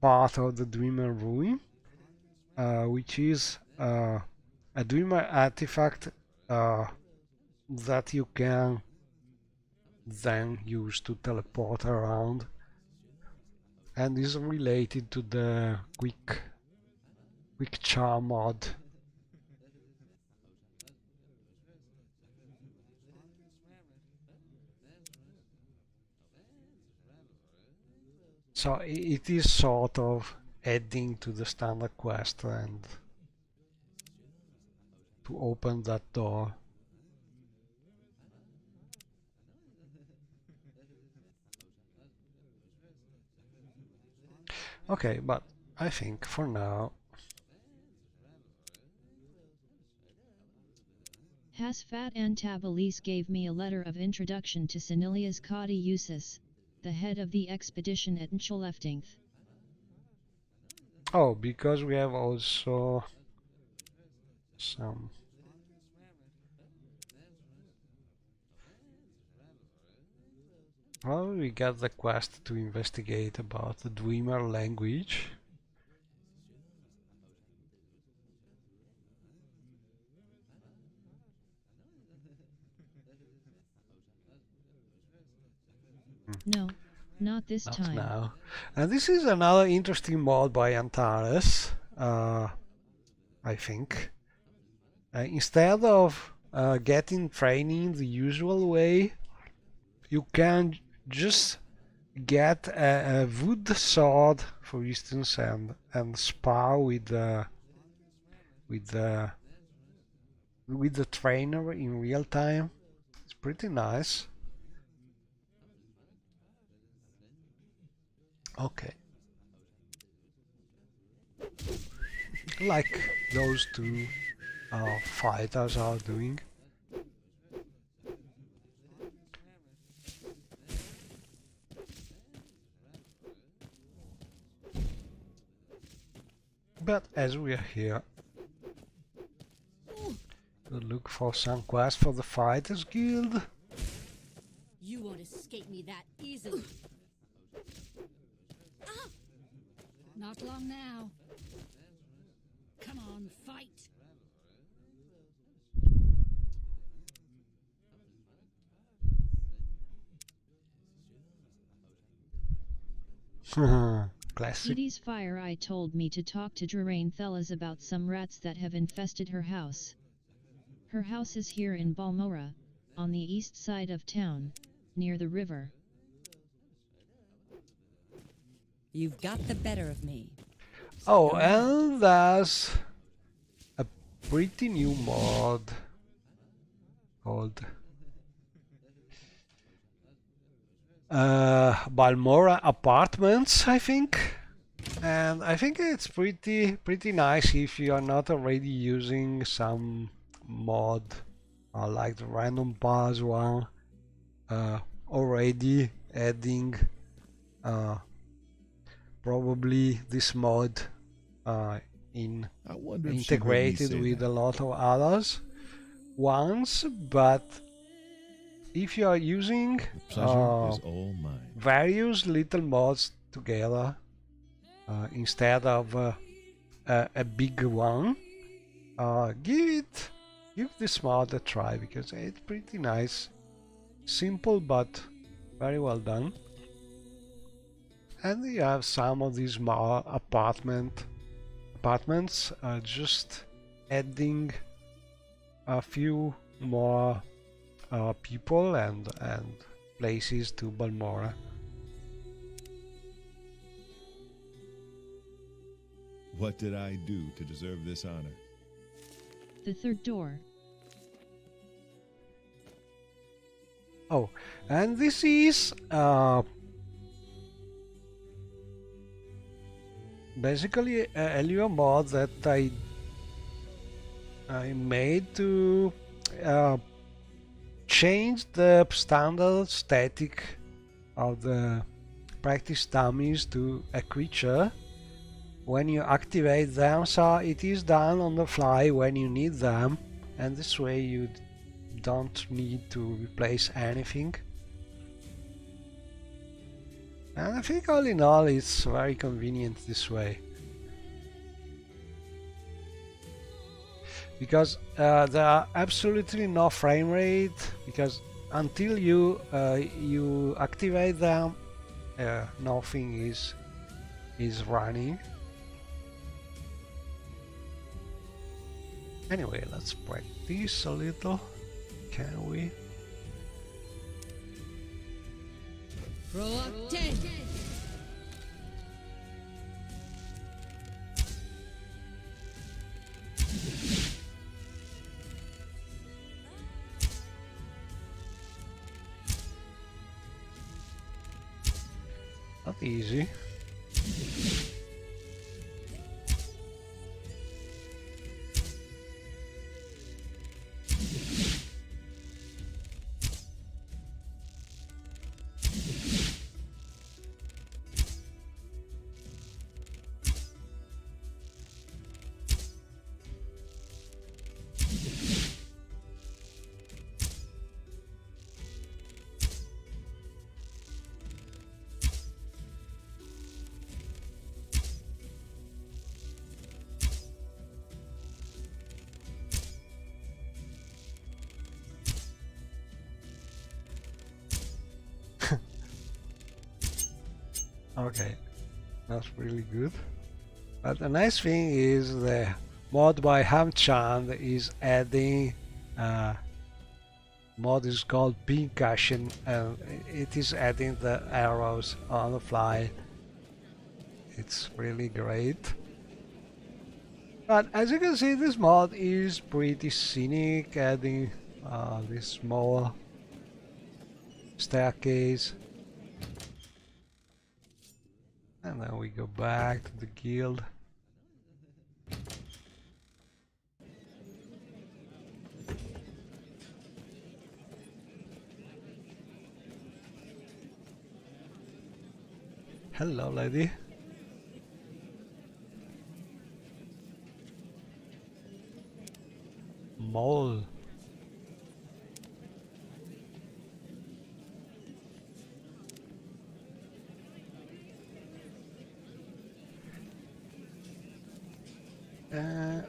part of the Dwemer ruin, which is a Dwemer artifact that you can then use to teleport around, and is related to the quick charm mod. So it is sort of adding to the standard quest and to open that door. Okay, but I think for now Hasfat and Tabalis gave me a letter of introduction to Senilius Kadi Usus, the head of the expedition at Ncholeftingth. oh, because we have also some well, we got the quest to investigate about the Dwemer language. No, not this time. Now. And this is another interesting mod by Antares, I think. Instead of getting training the usual way, you can just get a wood sword, for instance, and spar with the trainer in real time. It's pretty nice. Okay. Like those two fighters are doing. But as we are here, we'll look for some quest for the Fighters Guild. You won't escape me that easily. Not long now. Come on, fight. Classic. Edie's Fire Eye told me to talk to Drain Thelas about some rats that have infested her house. Her house is here in Balmora, on the east side of town, near the river. You've got the better of me. Oh, and there's a pretty new mod called Balmora Apartments, I think. And I think it's pretty nice if you are not already using some mod like the random pass one, already adding probably this mod integrated with a lot of others ones, but if you are using various little mods together instead of a big one, give this mod a try, because it's pretty nice, simple but very well done. And you have some of these apartments just adding a few more people and places to Balmora. What did I do to deserve this honor? The third door. Oh, and this is basically a new mod that I made to change the standard static of the practice dummies to a creature when you activate them, so it is done on the fly when you need them, and this way you don't need to replace anything. And I think all in all it's very convenient this way, because there are absolutely no frame rate, because until you activate them, nothing is running. Anyway, let's practice a little, can we? Not easy. Okay, that's really good. But the nice thing is the mod by Hamchand is adding mod is called Pincushion, and it is adding the arrows on the fly. It's really great. But as you can see, this mod is pretty scenic, adding this small staircase. And then we go back to the guild. Hello, lady. mole.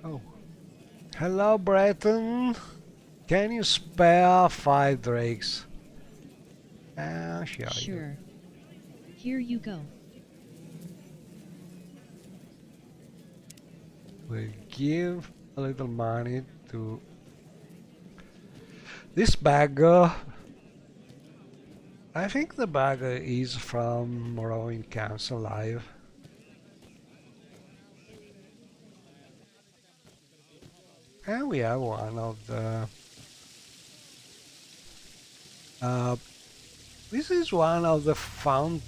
Oh. Hello, Breton. Can you spare 5 drakes? Sure. Sure. Here you go. We'll give a little money to this bagger. I think the bagger is from Morrowind Council Live. And we have one of the... this is one of the found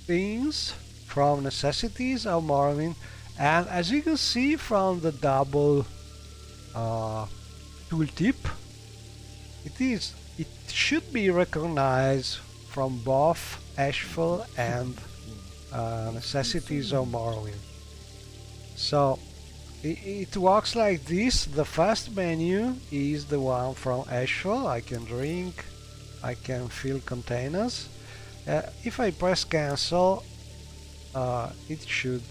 things from Necessities of Morrowind. And as you can see from the double tooltip, it should be recognized from both Ashfall and Necessities of Morrowind. So it works like this. The first menu is the one from Ashfall. I can drink, I can fill containers. If I press cancel, it should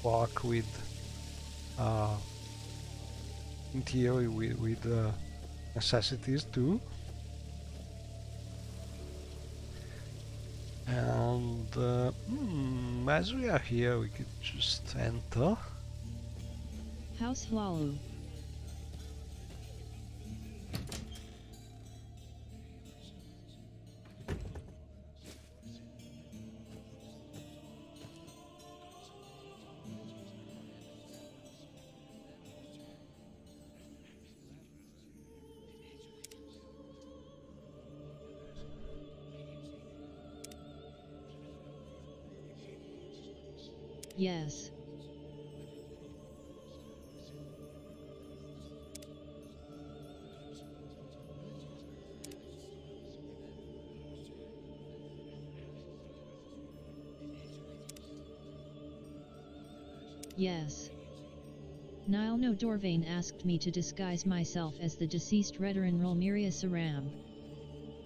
work with in theory with Necessities too. And as we are here, we could just enter. House Hlalu. Yes. Yes. Nile no Dorvain asked me to disguise myself as the deceased Redarin Rolmiria Saram.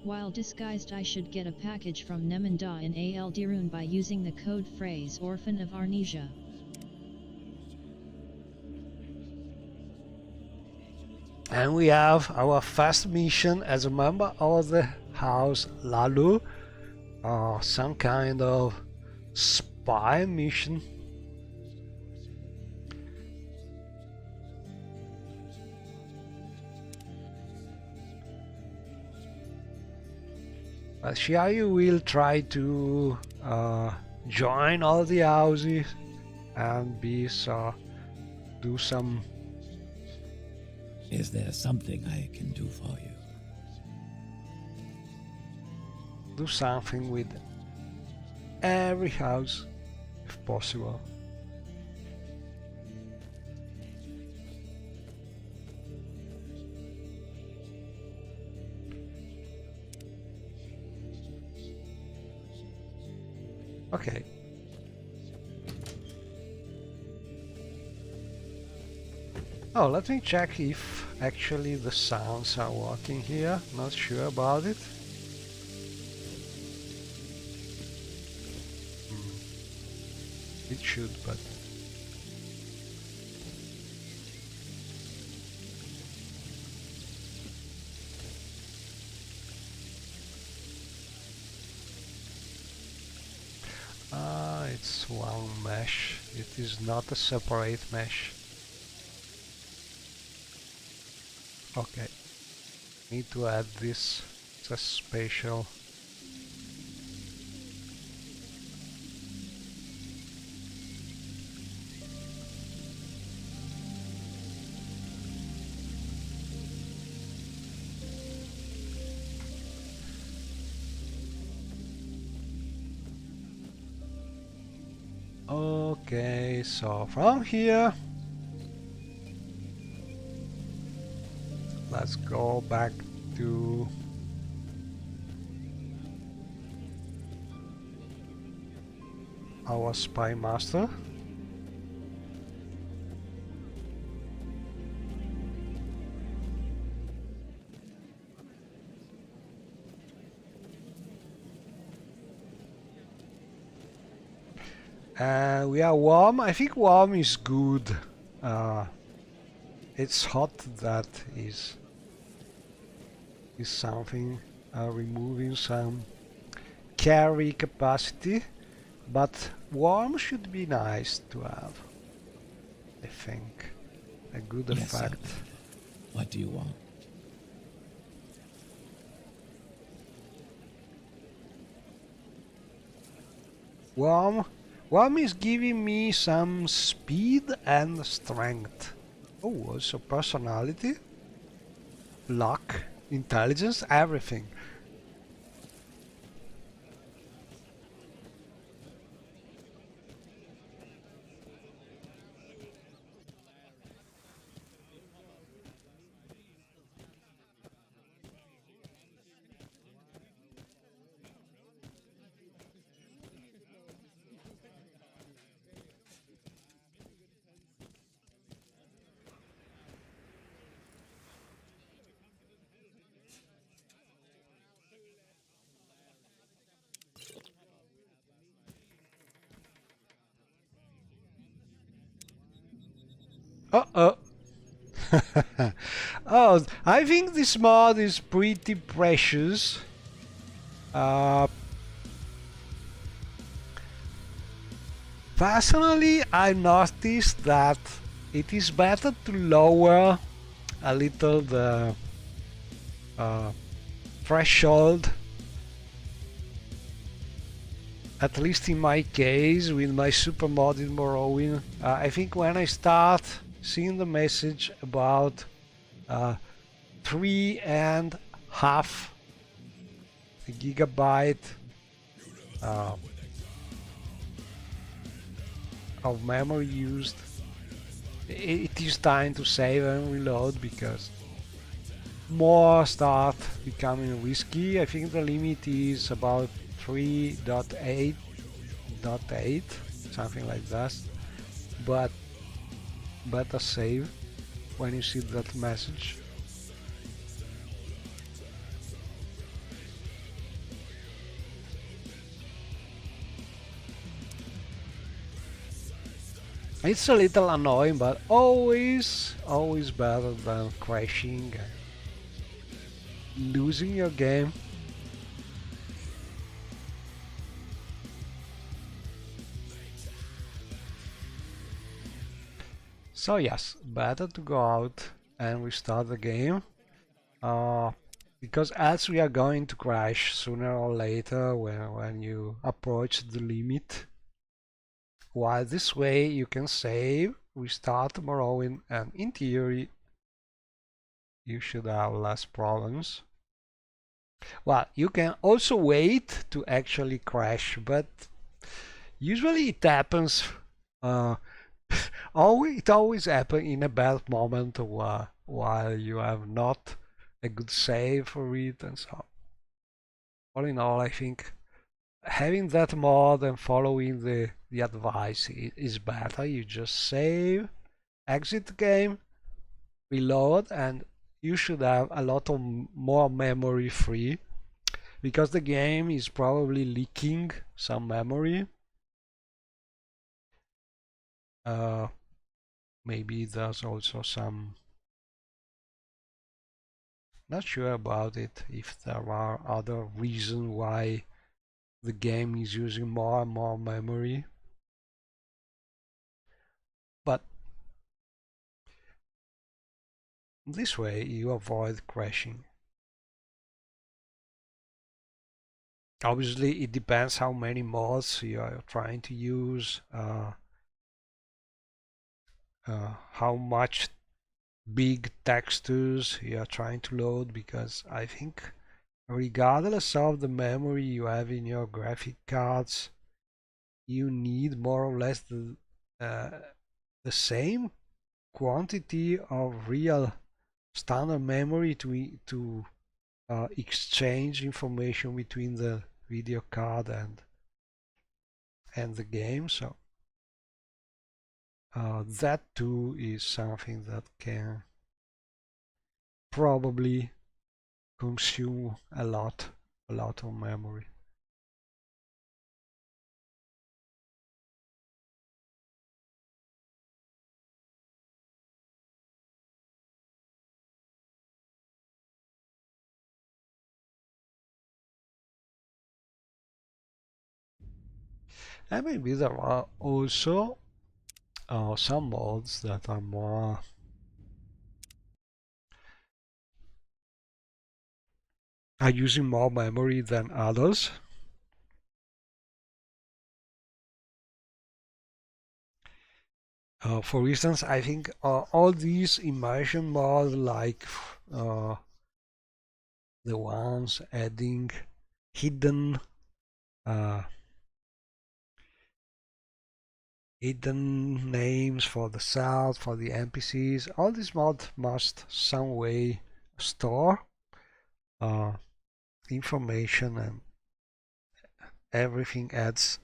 While disguised, I should get a package from Nemanda in Al Dirun by using the code phrase Orphan of Arnesia. And we have our first mission as a member of the House Hlalu, some kind of spy mission. Shiayu will try to join all the houses and do some. Is there something I can do for you? Do something with every house, if possible. Okay. Oh, let me check if actually the sounds are working here. Not sure about it. It should, but... it's one mesh. It is not a separate mesh. Okay. Need to add this. It's a spatial. Okay, so from here, let's go back to our spy master. We are warm. I think warm is good. It's hot, that is something, removing some carry capacity, but warm should be nice to have. I think a good Yes, effect. Abot. What do you want? Warm is giving me some speed and strength. Oh, also personality, luck, intelligence, everything. Uh-oh. Oh, I think this mod is pretty precious. Personally, I noticed that it is better to lower a little the threshold, at least in my case with my super modded Morrowind. I think when I start seeing the message about 3.5 gigabyte of memory used, it is time to save and reload, because more start becoming risky. I think the limit is about 3.8.8, something like that, but better save when you see that message. It's a little annoying, but always better than crashing and losing your game. So yes, better to go out and restart the game, because else we are going to crash sooner or later when you approach the limit. While this way you can save, restart Morrowind, and in theory you should have less problems. Well, you can also wait to actually crash, but usually it happens, it always happens in a bad moment while you have not a good save for it, and so all in all, I think having that mod and following the advice is better. You just save, exit the game, reload, and you should have a lot of more memory free, because the game is probably leaking some memory. Maybe there's also some, not sure about it, if there are other reasons why the game is using more and more memory, but this way you avoid crashing. Obviously it depends how many mods you are trying to use, how much big textures you are trying to load, because I think regardless of the memory you have in your graphic cards, you need more or less the same quantity of real standard memory to exchange information between the video card and the game. So that too is something that can probably consume a lot of memory. And maybe there are also some mods that are more are using more memory than others. For instance, I think all these immersion mods, like the ones adding hidden hidden names for the south, for the NPCs, all these mods must some way store information, and everything adds.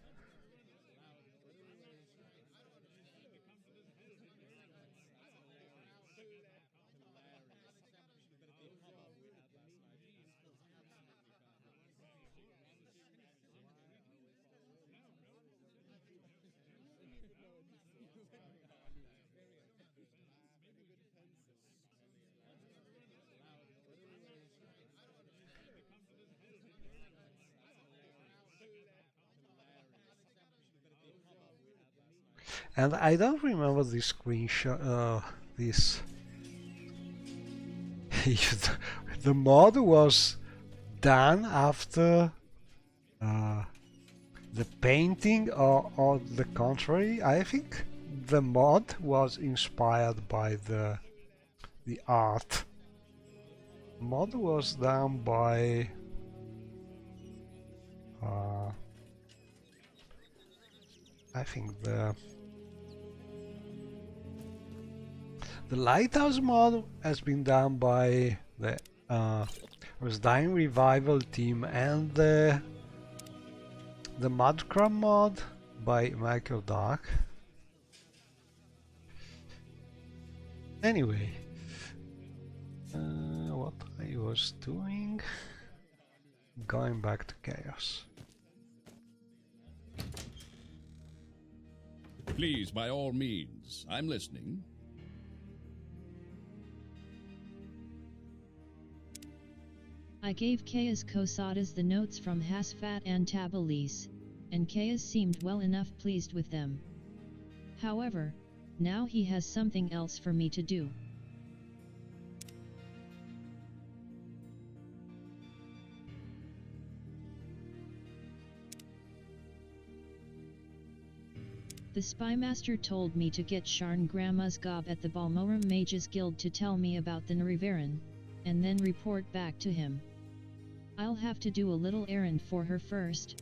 And I don't remember this screenshot, this the mod was done after the painting, or the contrary. I think the mod was inspired by the art. Mod was done by I think the Lighthouse mod has been done by the Dying Revival team, and the Mudcrab mod by Michael Dark. Anyway, what I was doing, going back to Chaos. Please, by all means, I'm listening. I gave Chaos Cosadas the notes from Hasfat and Tabalise, and Chaos seemed well enough pleased with them. However, now he has something else for me to do. The Spymaster told me to get Sharn Grandma's gob at the Balmorum Mages Guild to tell me about the Nariveran, and then report back to him. I'll have to do a little errand for her first.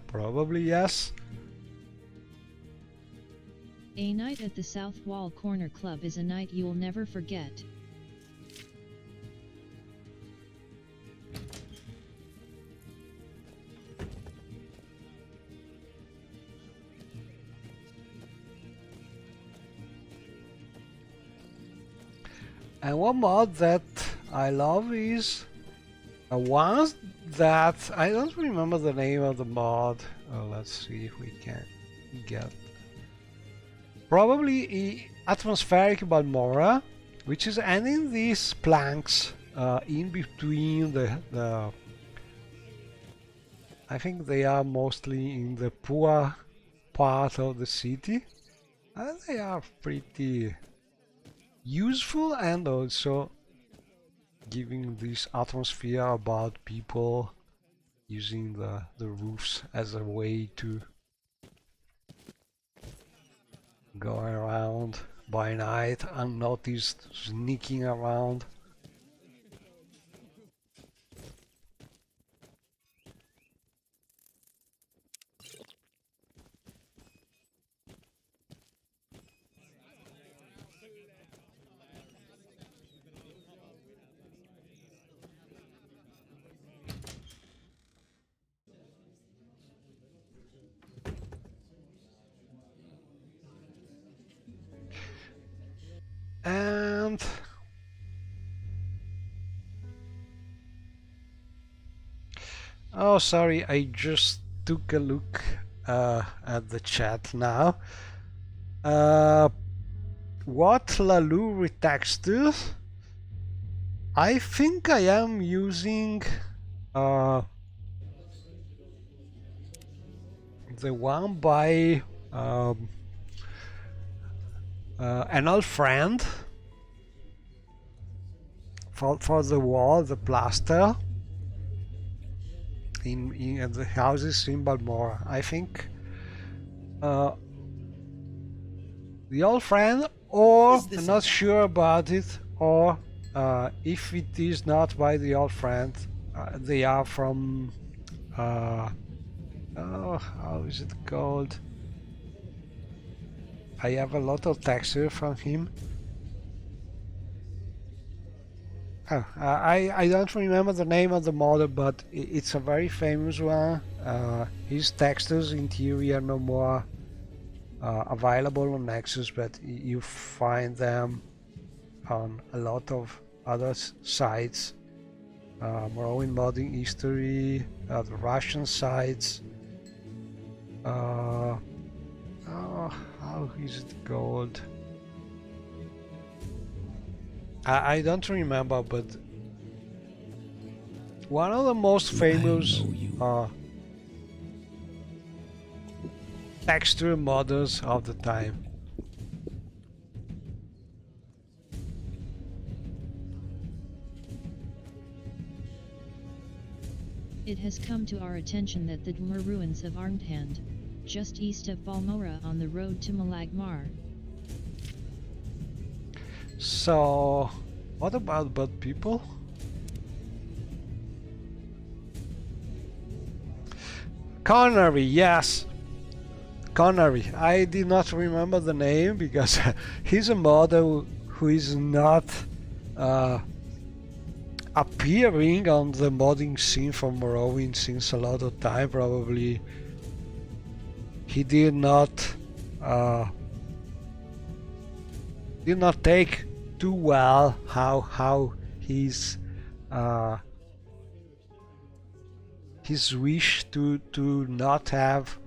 Probably yes. A night at the South Wall Corner Club is a night you'll never forget. And one mod that I love is one that I don't remember the name of the mod. Let's see if we can get. Probably atmospheric Balmora, which is adding these planks in between the. I think they are mostly in the poor part of the city. They are pretty useful, and also giving this atmosphere about people using the roofs as a way to go around by night unnoticed, sneaking around. And oh, sorry, I just took a look at the chat now. What Lalu retexted? I think I am using the one by an old friend for the wall, the plaster in the houses in Balmora. I think the old friend, or I'm not sure about it, or if it is not by the old friend, they are from oh, how is it called? I have a lot of texture from him. Oh, I don't remember the name of the model, but it's a very famous one. His textures in theory are no more available on Nexus, but you find them on a lot of other sites. Morrowind modding history, the Russian sites. Oh, how is it called? I don't remember, but one of the most famous texture modders of the time. It has come to our attention that the Dmer ruins of Arnthand, just east of Balmora on the road to Malagmar. So, what about bad people? Connery, yes! Connery. I did not remember the name because he's a model who is not appearing on the modding scene for Morrowind since a lot of time. Probably he did not take too well how his wish to not have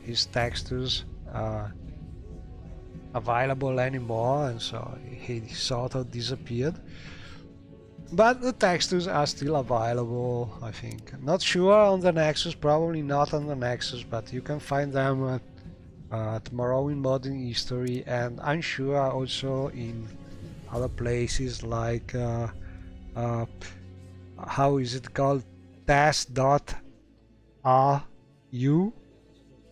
his textures available anymore, and so he sort of disappeared. But the textures are still available, I think. Not sure on the Nexus, probably not on the Nexus, but you can find them at Morrowind modding history, and I'm sure also in other places like how is it called, test.ru.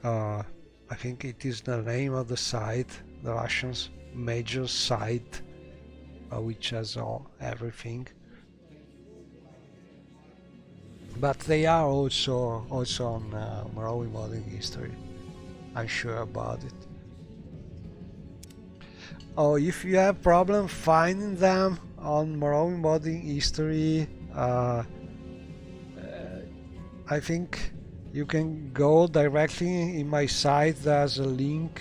I think it is the name of the site, the Russians major site, which has everything. But they are also on Morrowind modding history. I'm sure about it. Oh, if you have problem finding them on Morrowind modding history, I think you can go directly in my site. There's a link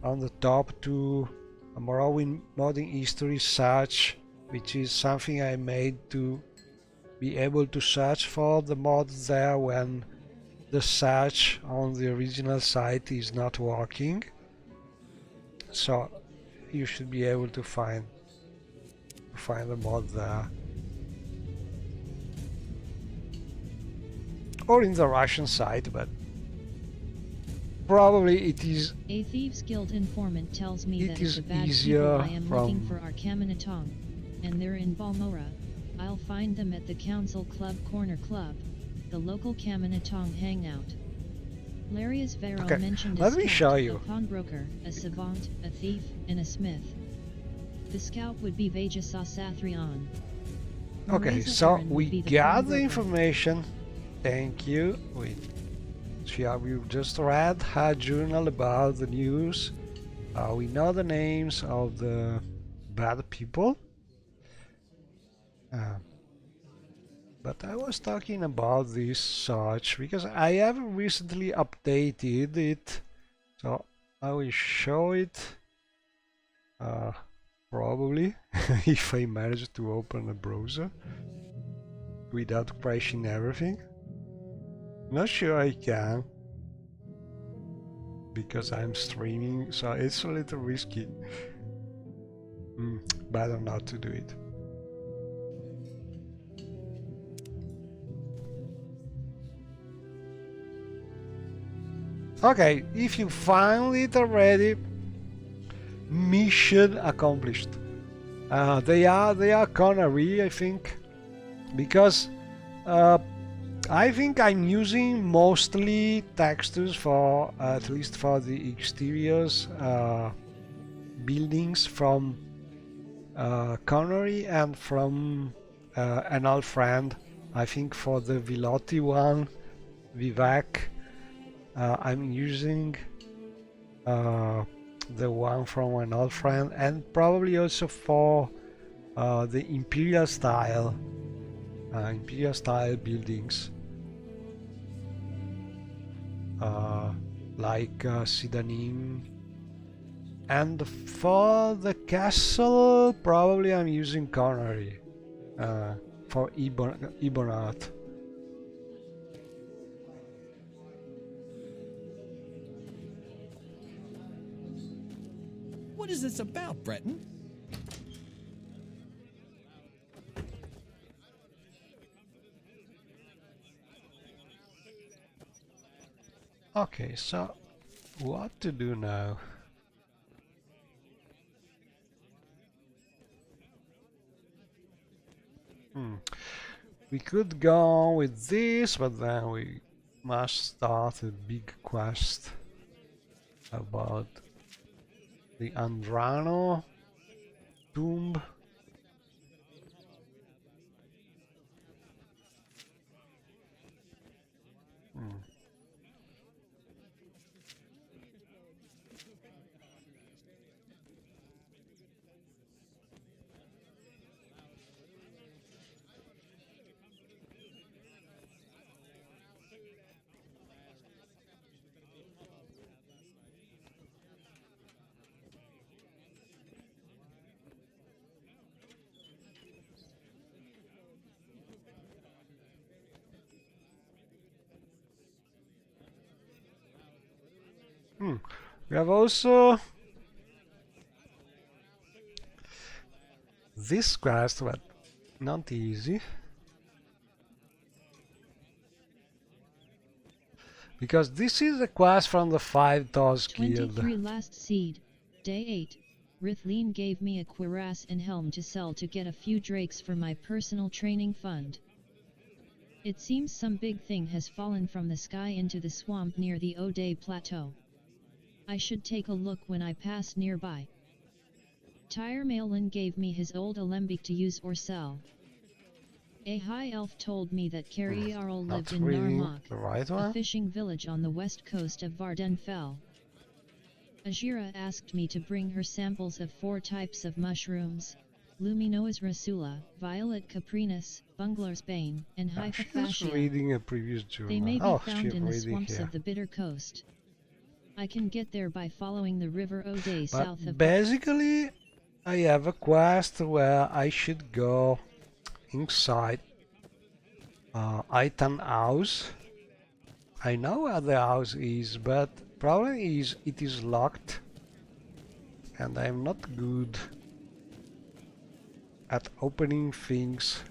on the top to a Morrowind modding history search, which is something I made to be able to search for the mods there when the search on the original site is not working. So you should be able to find the mod there. Or in the Russian site, but probably it is. A Thieves Guild informant tells me it that is if the bad easier people I am looking from for are Kaminatong, and they're in Balmora, I'll find them at the Council Club Corner Club, the local Kaminatong hangout. Larius Vero Okay, mentioned let a me scout, show a you. pawnbroker, a savant, a thief, and a smith. The scout would be Vajasa Sathrion. Okay, Marisa so Aaron would we be the got the pawnbroker. information. Thank you. We just read her journal about the news. We know the names of the bad people. But I was talking about this search because I have recently updated it. So I will show it. Probably if I manage to open a browser without crashing everything. Not sure I can because I'm streaming, so it's a little risky. Better not to do it. Okay, if you find it already, mission accomplished. They are Connery, I think, because I think I'm using mostly textures for at least for the exteriors buildings from Connery and from an old friend. I think for the Vilotti one, Vivek, I'm using the one from an old friend, and probably also for the Imperial style buildings, like Sidanim. And for the castle, probably I'm using Connery for Ebonheart. What is this about, Breton? Okay, so what to do now? We could go on with this, but then we must start a big quest about the Andrano tomb. We have also this quest, but not easy. Because this is a quest from the 5 Toss Guild. 23 last seed, day 8. Rithleen gave me a cuirass and helm to sell to get a few drakes for my personal training fund. It seems some big thing has fallen from the sky into the swamp near the O'Day Plateau. I should take a look when I pass nearby. Tyre Malin gave me his old alembic to use or sell. A high elf told me that Carrie Jarl lived in Narmak, a fishing village on the west coast of Vardenfell. Ajira asked me to bring her samples of 4 types of mushrooms: Luminoas rasula, Violet caprinus, Bungler's bane, and Hypha fascia. Reading a previous journal. They may be found in the swamps of the Bitter Coast. I can get there by following the River O'Day south of... Basically, I have a quest where I should go inside Itan house. I know where the house is, but problem is it is locked, and I'm not good at opening things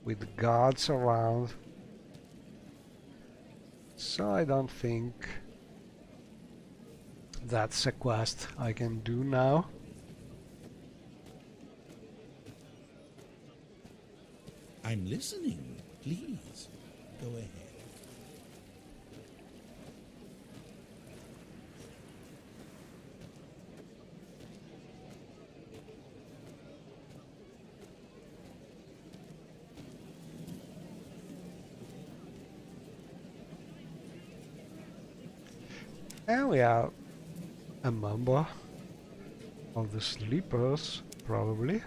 with guards around, so I don't think that's a quest I can do now. I'm listening. Please, go ahead. And we are a member of the Sleepers, probably.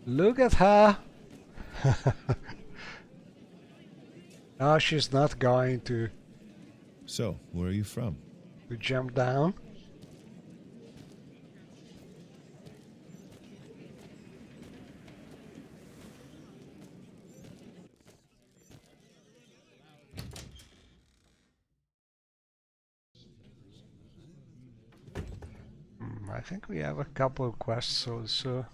Look at her! No, she's not going to So, where are you from? jump down. I think we have a couple of quests also.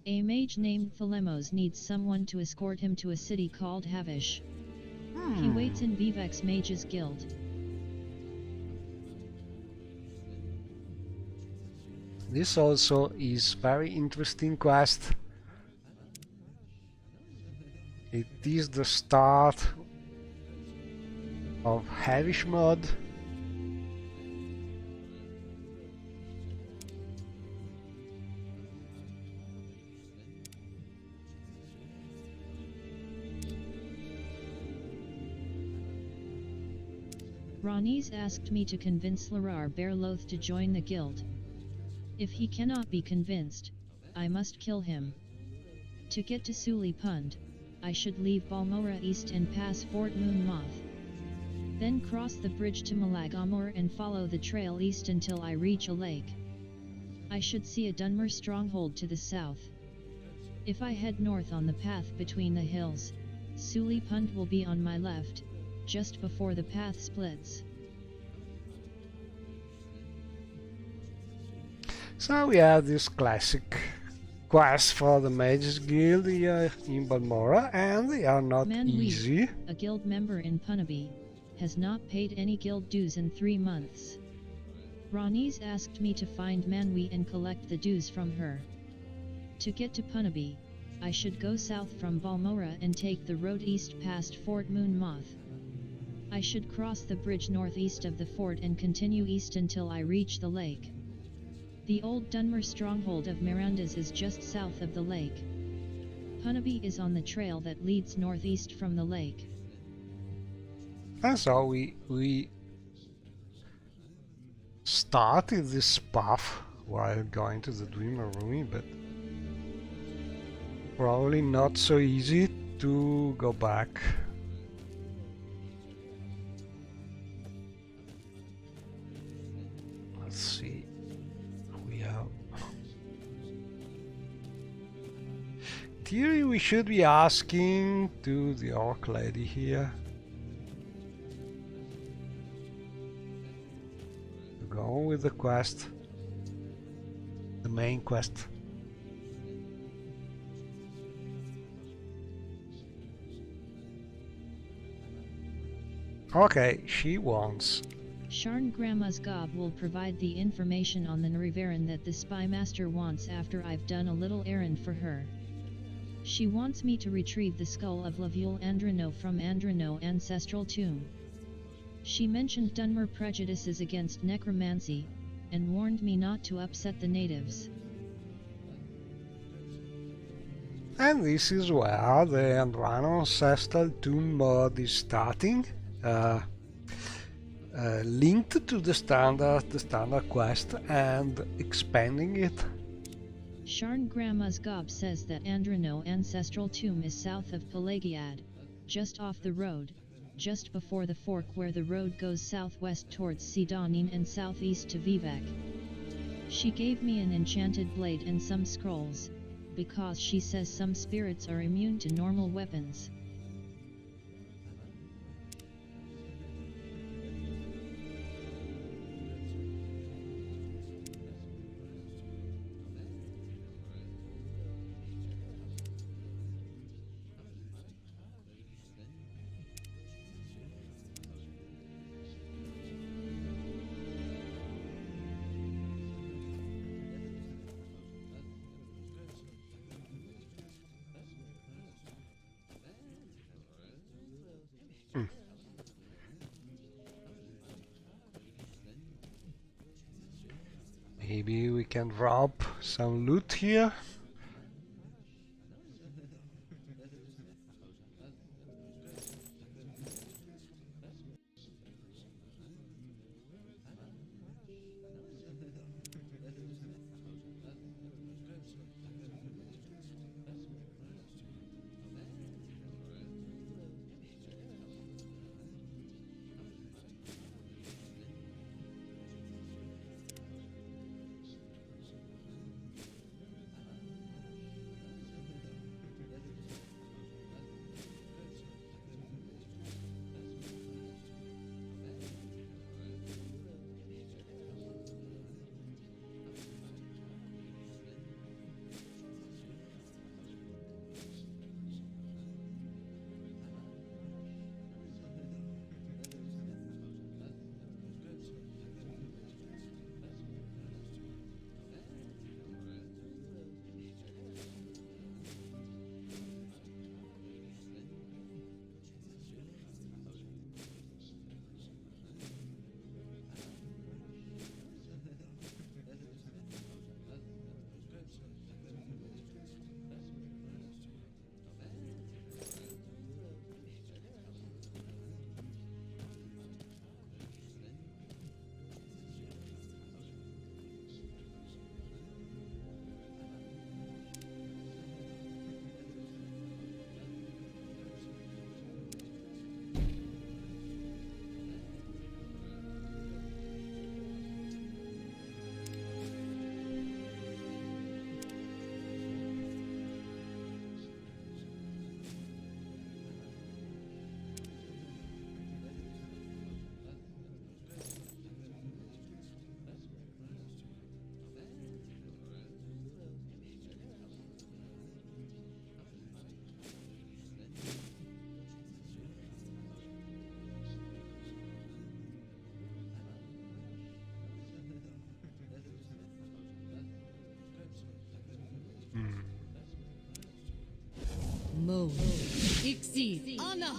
A mage named Thelemos needs someone to escort him to a city called Havish. He waits in Vivek's Mages Guild. This also is very interesting quest. It is the start of Havish mod. Ronnie's asked me to convince Larar Bearloath to join the guild. If he cannot be convinced, I must kill him. To get to Suli Pund, I should leave Balmora East and pass Fort Moon Moth. Then cross the bridge to Malagamor and follow the trail east until I reach a lake. I should see a Dunmer stronghold to the south. If I head north on the path between the hills, Suli Pund will be on my left, just before the path splits. So we have this classic quest for the Mages Guild here in Balmora, and they are not easy. A guild member in Punaby, has not paid any guild dues in 3 months. Ronnie's asked me to find Manwi and collect the dues from her. To get to Punaby, I should go south from Balmora and take the road east past Fort Moon Moth. I should cross the bridge northeast of the fort and continue east until I reach the lake. The old Dunmer stronghold of Miranda's is just south of the lake. Punaby is on the trail that leads northeast from the lake. And so we started this path while going to the Dreamer Room, but probably not so easy to go back. Let's see. We have. In theory, we should be asking to the orc lady here to go on with the quest, the main quest. Okay, she wants. Sharn Grandma's Gob will provide the information on the Nriveran that the Spymaster wants after I've done a little errand for her. She wants me to retrieve the skull of Lavule Andrano from Andrano Ancestral Tomb. She mentioned Dunmer prejudices against necromancy, and warned me not to upset the natives. And this is where the Andrano Ancestral Tomb mod is starting. Linked to the standard quest and expanding it. Sharn Grandma's Gob says that Andrano Ancestral Tomb is south of Pelagiad, just off the road, just before the fork where the road goes southwest towards Sidonin and southeast to Vivek. She gave me an enchanted blade and some scrolls, because she says some spirits are immune to normal weapons. Maybe we can drop some loot here. Mo. Exceed. Anna.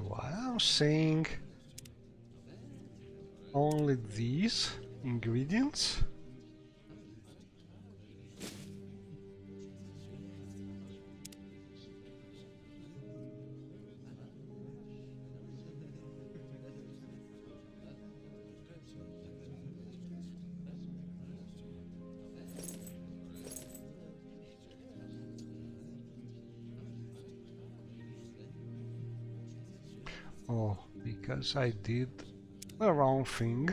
Why I'm seeing only these ingredients? Oh, because I did the wrong thing.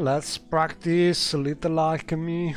Let's practice a little alchemy.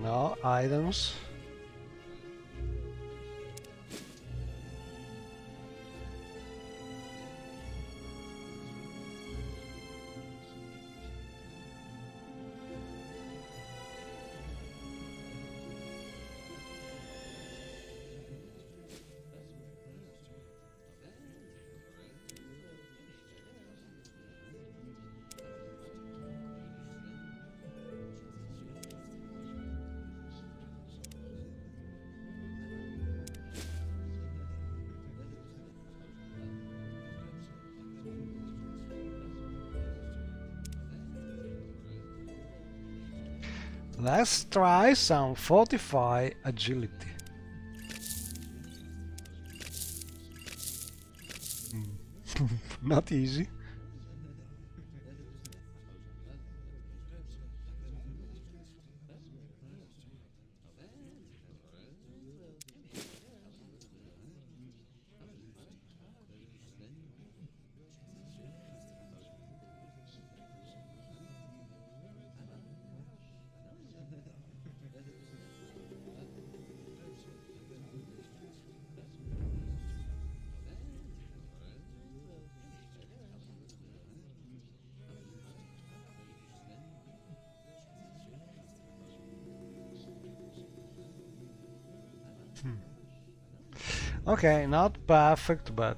No items. Let's try some fortify agility. Not easy. Okay, not perfect, but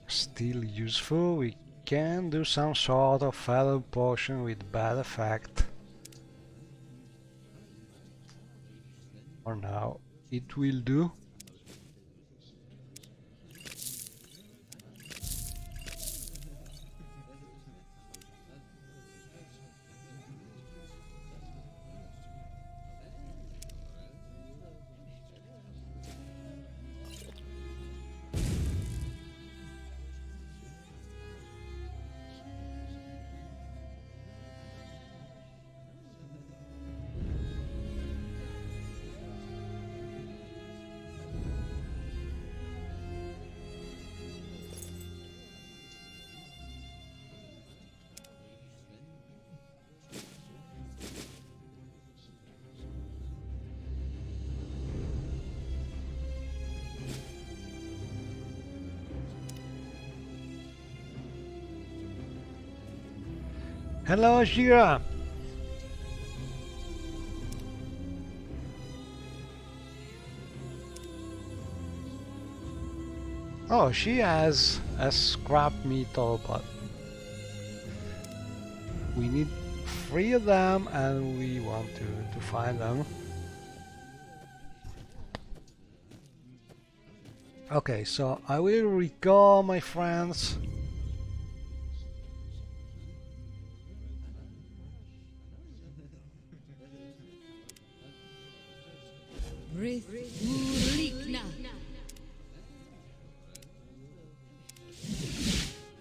still useful. We can do some sort of feather potion with bad effect. For now, it will do. Hello, Shira. Oh, she has a scrap metal, but we need 3 of them and we want to find them. Okay, so I will recall my friends.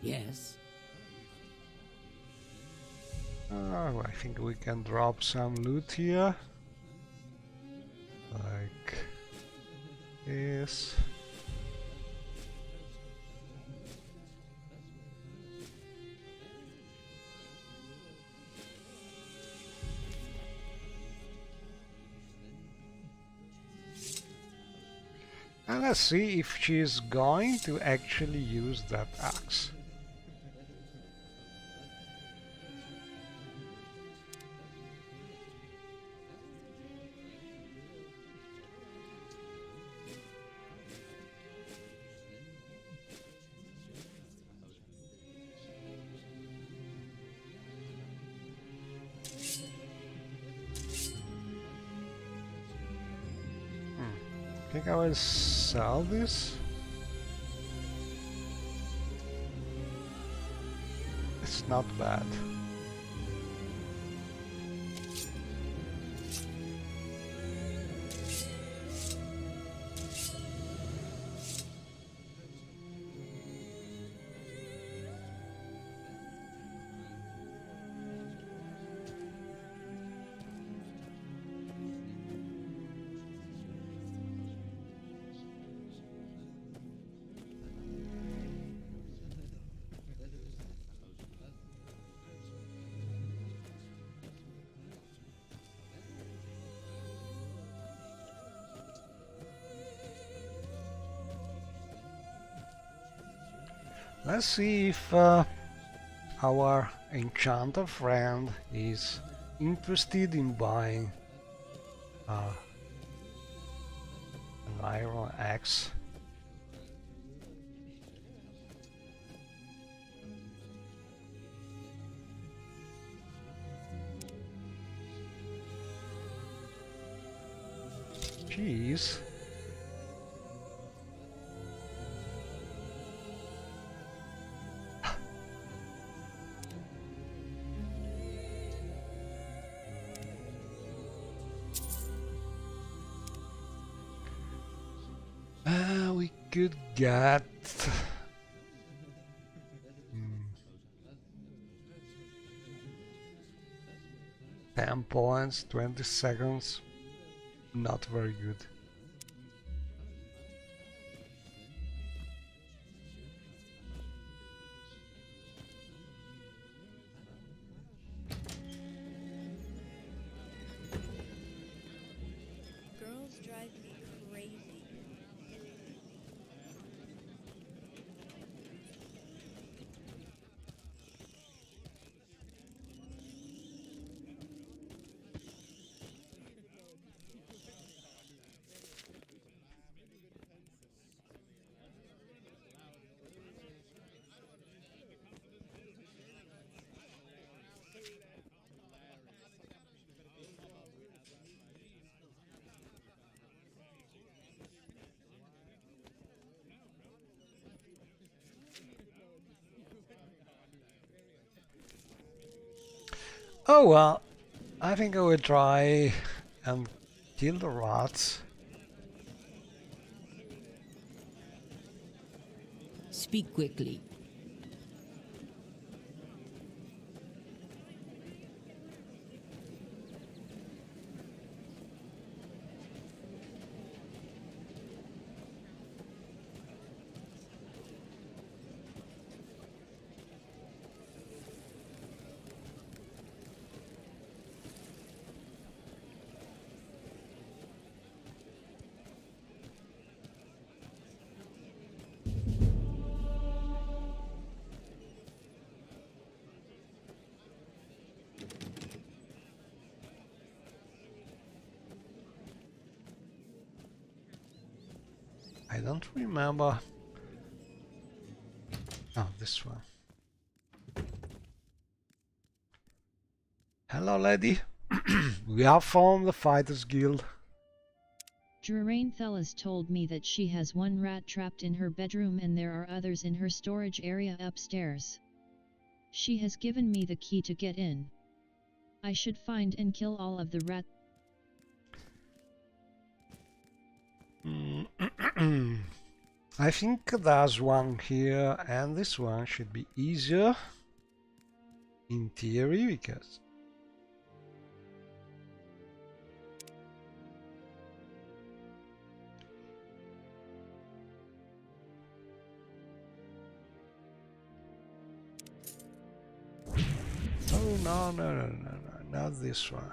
Yes. Oh, I think we can drop some loot here. Like this. And let's see if she's going to actually use that axe. I think I will sell this. It's not bad. Let's see if our enchanter friend is interested in buying an iron axe. Jeez. We could get 10 points, 20 seconds. Not very good. Girls drive me crazy. Oh well, I think I will try and kill the rats. Speak quickly. I don't remember. Oh, this one. Hello, lady. We are from the Fighters Guild. Draranthella's told me that she has one rat trapped in her bedroom and there are others in her storage area upstairs. She has given me the key to get in. I should find and kill all of the rats. I think there's one here, and this one should be easier in theory because oh no, not this one.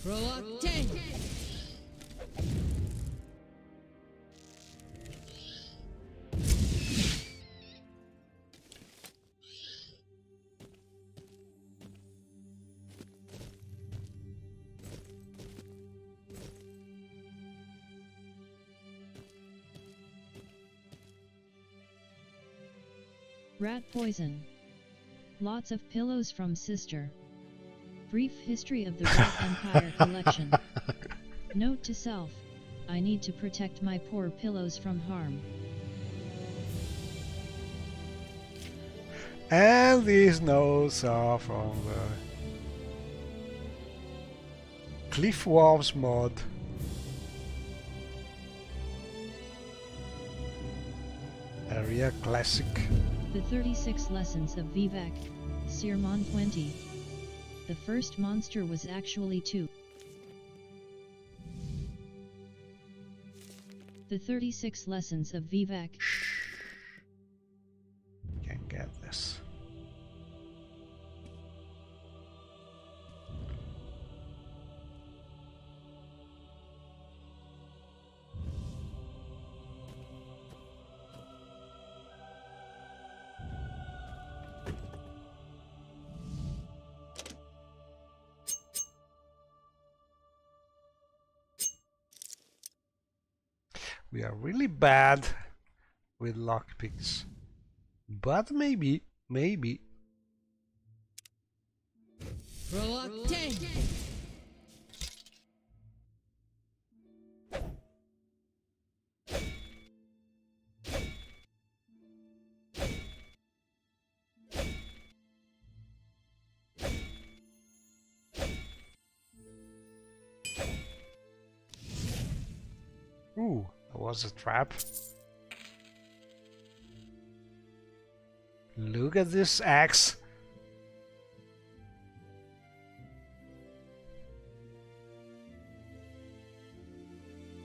Reluctant! Rat poison. Lots of pillows from sister. Brief history of the Rat Empire collection. Note to self, I need to protect my poor pillows from harm. And these notes are from the Cliff Dwarves mod. Area Classic. The 36 Lessons of Vivek, Sermon 20. The first monster was actually 2. The 36 Lessons of Vivek. Can't get this. We are really bad with lockpicks, but maybe. Reluctant! Ooh, that was a trap. Look at this axe.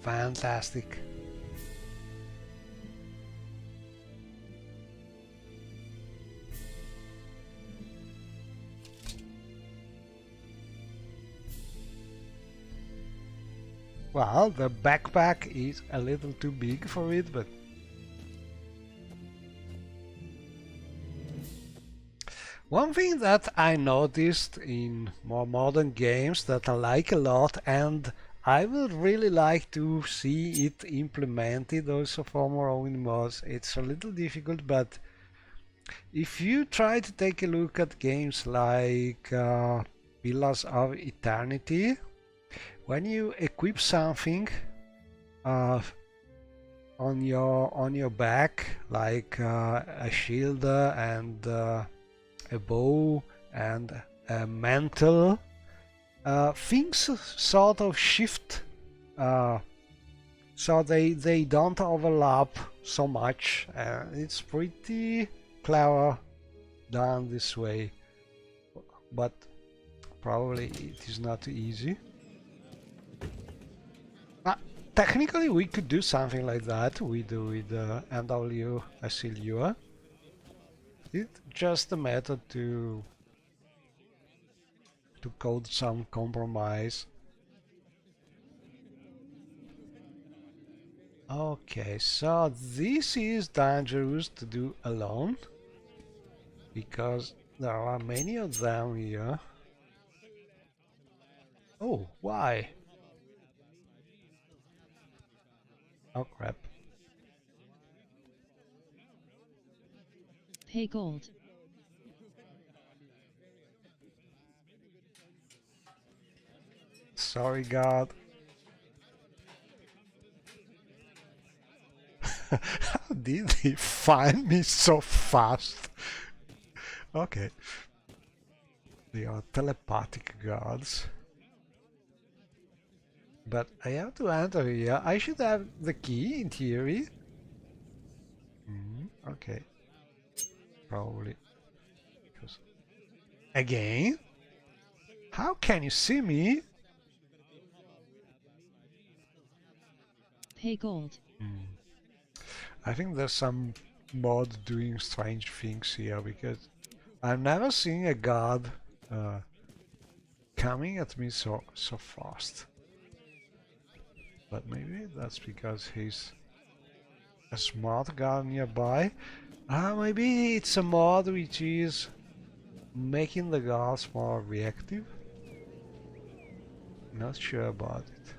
Fantastic. Well, the backpack is a little too big for it, but one thing that I noticed in more modern games that I like a lot, and I would really like to see it implemented also for Morrowind mods. It's a little difficult, but if you try to take a look at games like Pillars of Eternity, when you equip something on your back, like a shield and a bow and a mantle, things sort of shift, so they don't overlap so much. It's pretty clever done this way, but probably it is not easy. Technically we could do something like that with MW Asilua. It's just a method to code some compromise. Okay, so this is dangerous to do alone, because there are many of them here. Oh, why? Oh crap. Pay gold. Sorry, God. How did he find me so fast? Okay. They are telepathic gods. But I have to enter here. I should have the key in theory. Okay. Probably. Because again? How can you see me? Pay gold. I think there's some mod doing strange things here, because I've never seen a god coming at me so fast. But maybe that's because he's a smart god nearby. Maybe it's a mod which is making the gods more reactive. Not sure about it.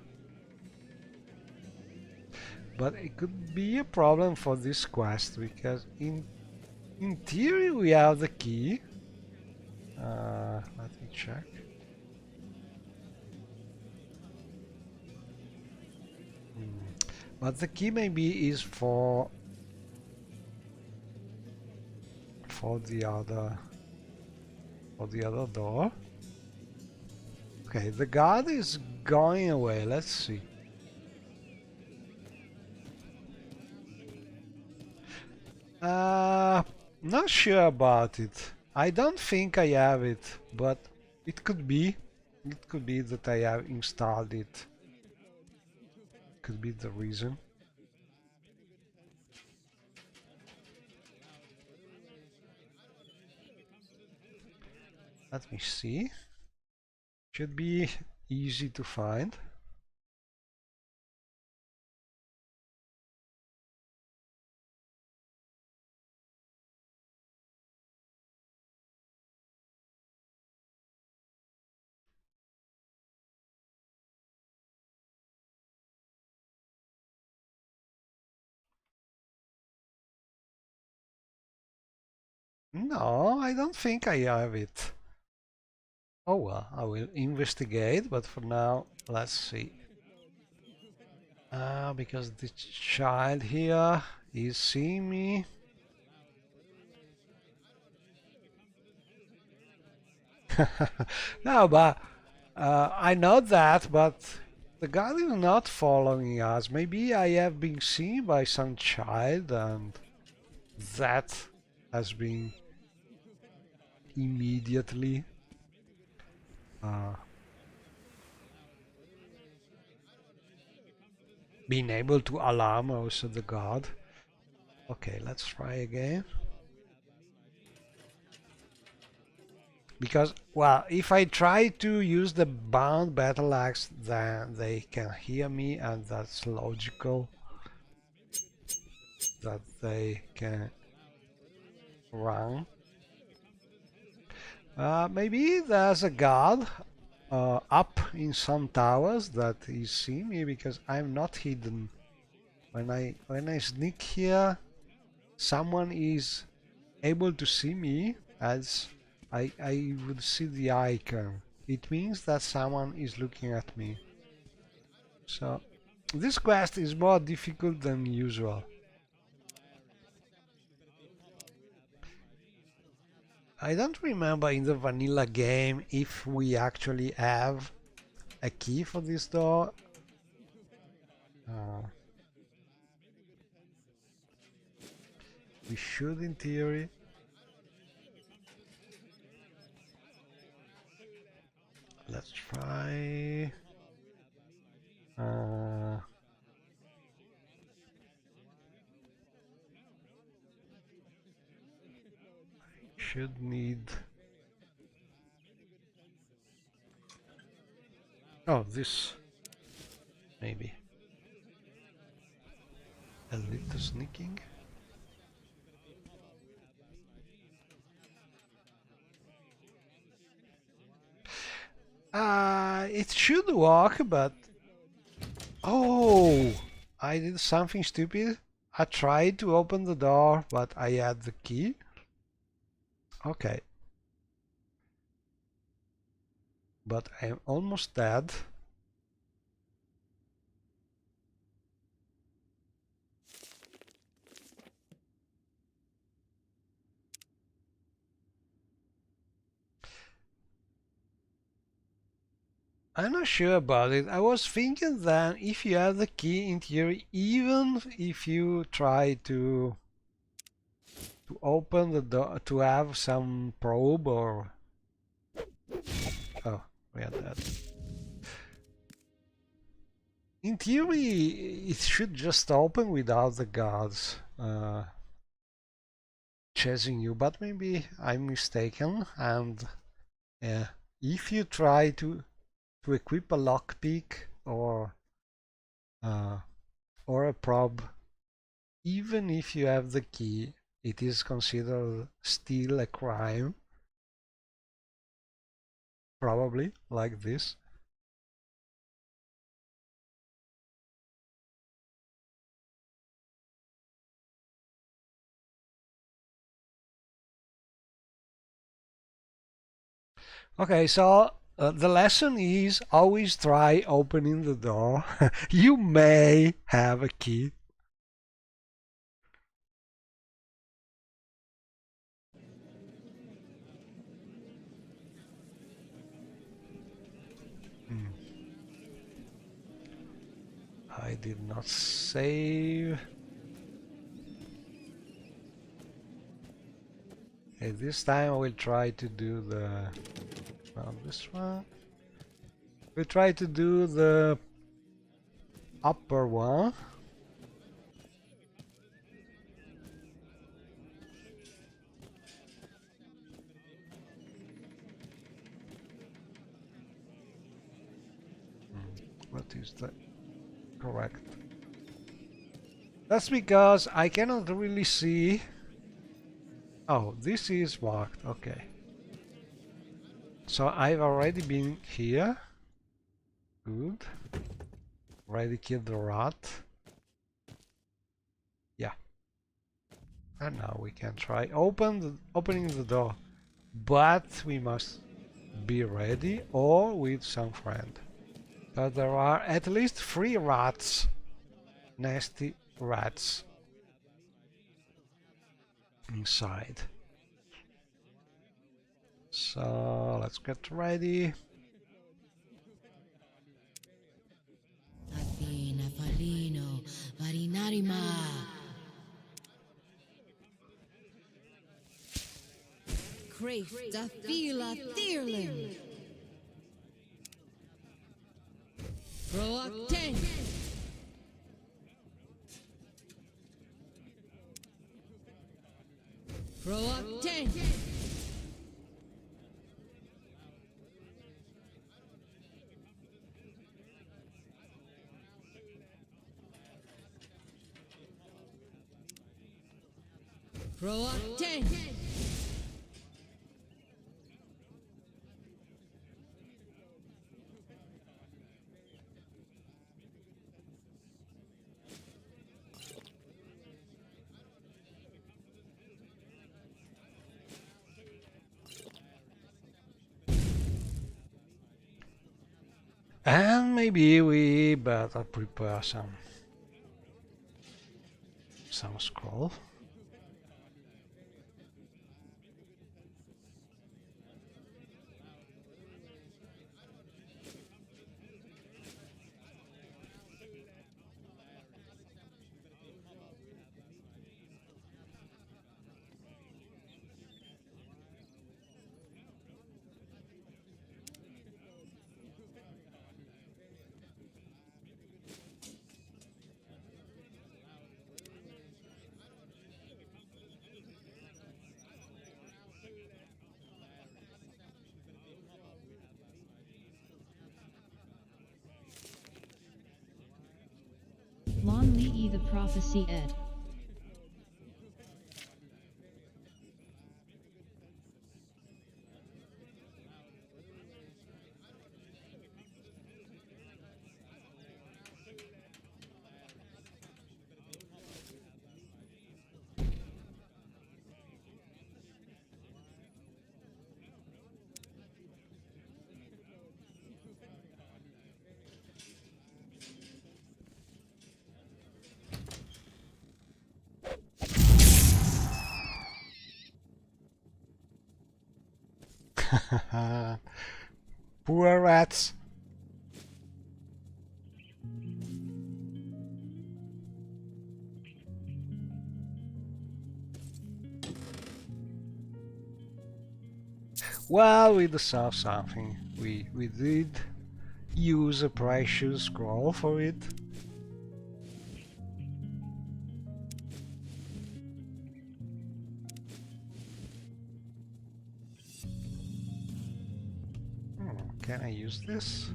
But it could be a problem for this quest, because in theory we have the key. Let me check. But the key maybe is for the other door. Okay, the guard is going away. Let's see. Not sure about it. I don't think I have it, but it could be. It could be that I have installed it. Could be the reason. Let me see. Should be easy to find. No, I don't think I have it. Oh well, I will investigate, but for now, let's see. Because the child here is seeing me. No, but I know that, but the guy is not following us. Maybe I have been seen by some child, and that has been immediately being able to alarm also the god. Okay, let's try again. Because, well, if I try to use the bound battle axe, then they can hear me, and that's logical that they can run. Maybe there's a guard up in some towers that is seeing me, because I'm not hidden. When I sneak here, someone is able to see me, as I would see the icon. It means that someone is looking at me. So this quest is more difficult than usual. I don't remember in the vanilla game if we actually have a key for this door. We should, in theory. Let's try. Should need. Oh, this. Maybe. A little sneaking. It should work, but... Oh! I did something stupid. I tried to open the door, but I had the key. Okay. But I'm almost dead. I'm not sure about it. I was thinking that if you have the key, in theory, even if you try to open the door, to have some probe or... Oh, we had that. In theory, it should just open without the guards chasing you, but maybe I'm mistaken. And if you try to equip a lockpick or a probe, even if you have the key, it is considered still a crime. Probably like this. Okay, so the lesson is always try opening the door. You may have a key. I did not save. Okay, this time I will try to do the... Well, this one. We'll try to do the upper one. What is that? Correct. That's because I cannot really see. Oh, this is marked. Okay. So I've already been here. Good. Already killed the rat. Yeah. And now we can try opening the door. But we must be ready or with some friend. But there are at least 3 rats. Nasty rats. Inside. So let's get ready. Crave Dafila Thirling. Proacten. Proacten. Proacte! And maybe we better prepare some scroll. Lon Lee the Prophecy ed. Poor rats. Well, we deserve something. We did use a precious scroll for it. Can I use this?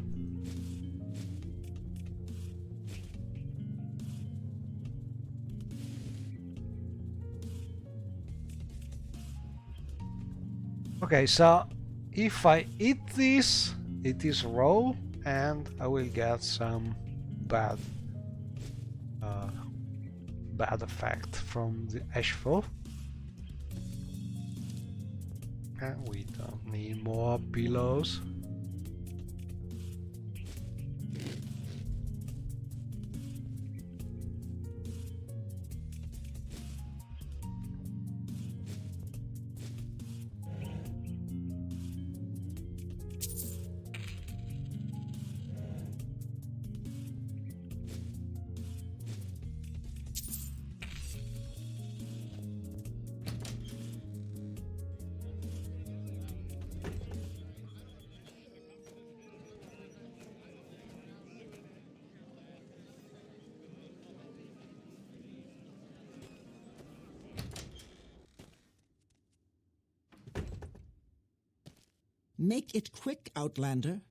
Okay, so if I eat this, it is raw, and I will get some bad effect from the ashfall. And we don't need more pillows. Make it quick, Outlander.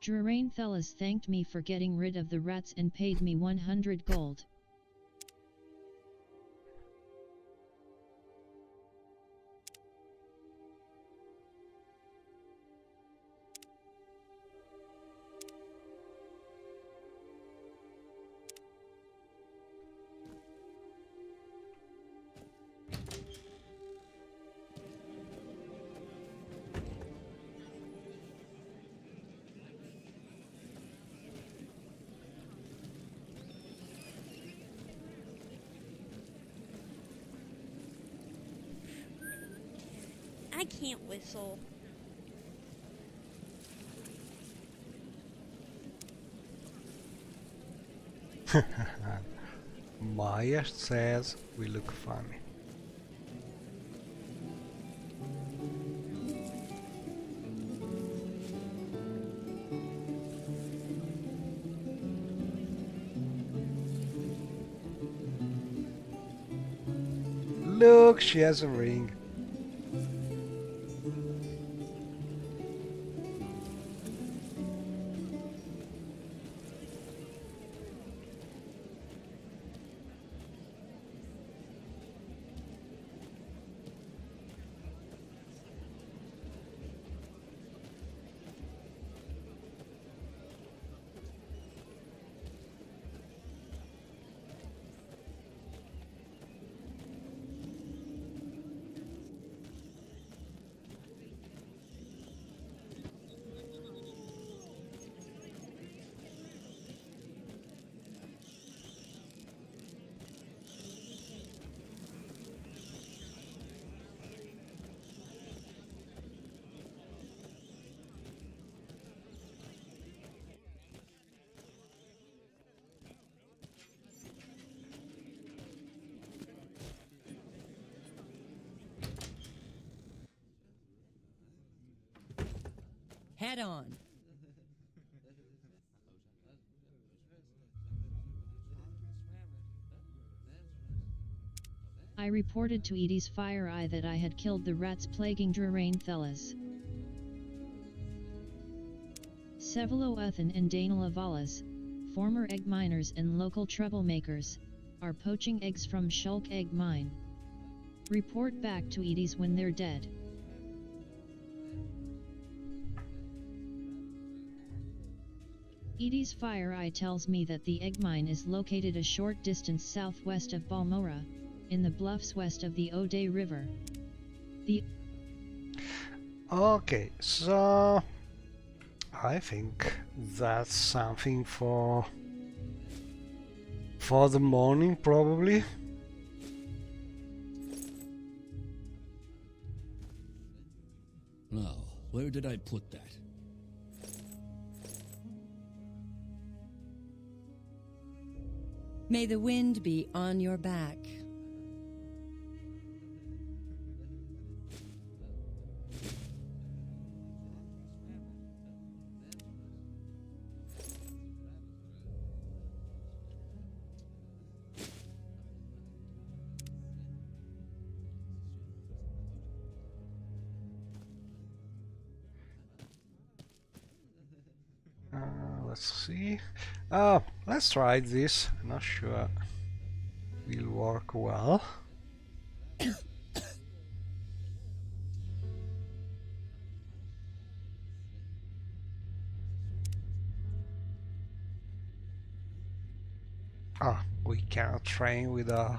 Drarain Thelas thanked me for getting rid of the rats and paid me 100 gold. I can't whistle. Maya says we look funny. Look, she has a ring. head on. I reported to Edie's Fire Eye that I had killed the rats plaguing Drarain Thelas. Seveloathan and Danila Valas, former egg miners and local troublemakers, are poaching eggs from Shulk Egg Mine. Report back to Edie's when they're dead. Edie's Fire Eye tells me that the egg mine is located a short distance southwest of Balmora, in the bluffs west of the Ode River. Okay, so I think that's something for the morning, probably. Now, where did I put that? May the wind be on your back. Let's see. Let's try this. Not sure will work well. We cannot train with a...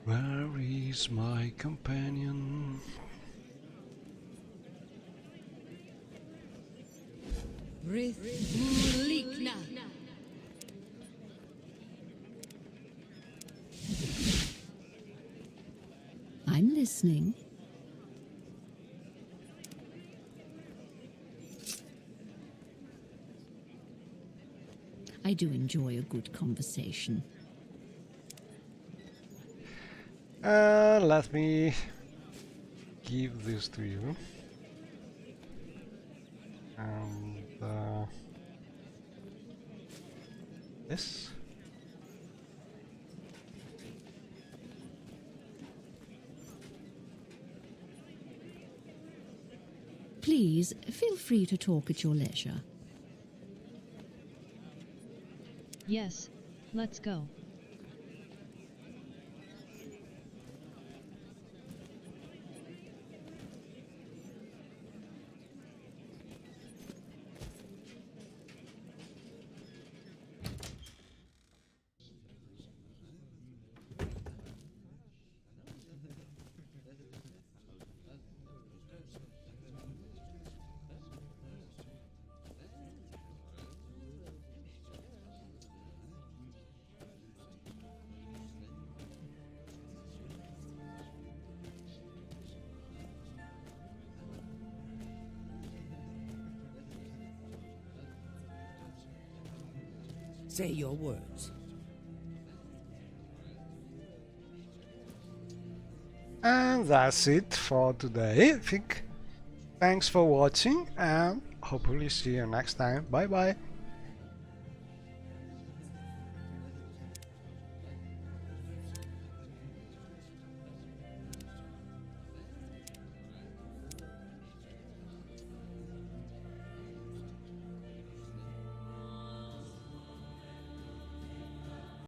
Where is my companion? Rithbulikna. I'm listening. I do enjoy a good conversation. Let me give this to you. And this. Please, feel free to talk at your leisure. Yes, let's go. Say your words. And that's it for today, I think. Thanks for watching and hopefully see you next time. Bye bye.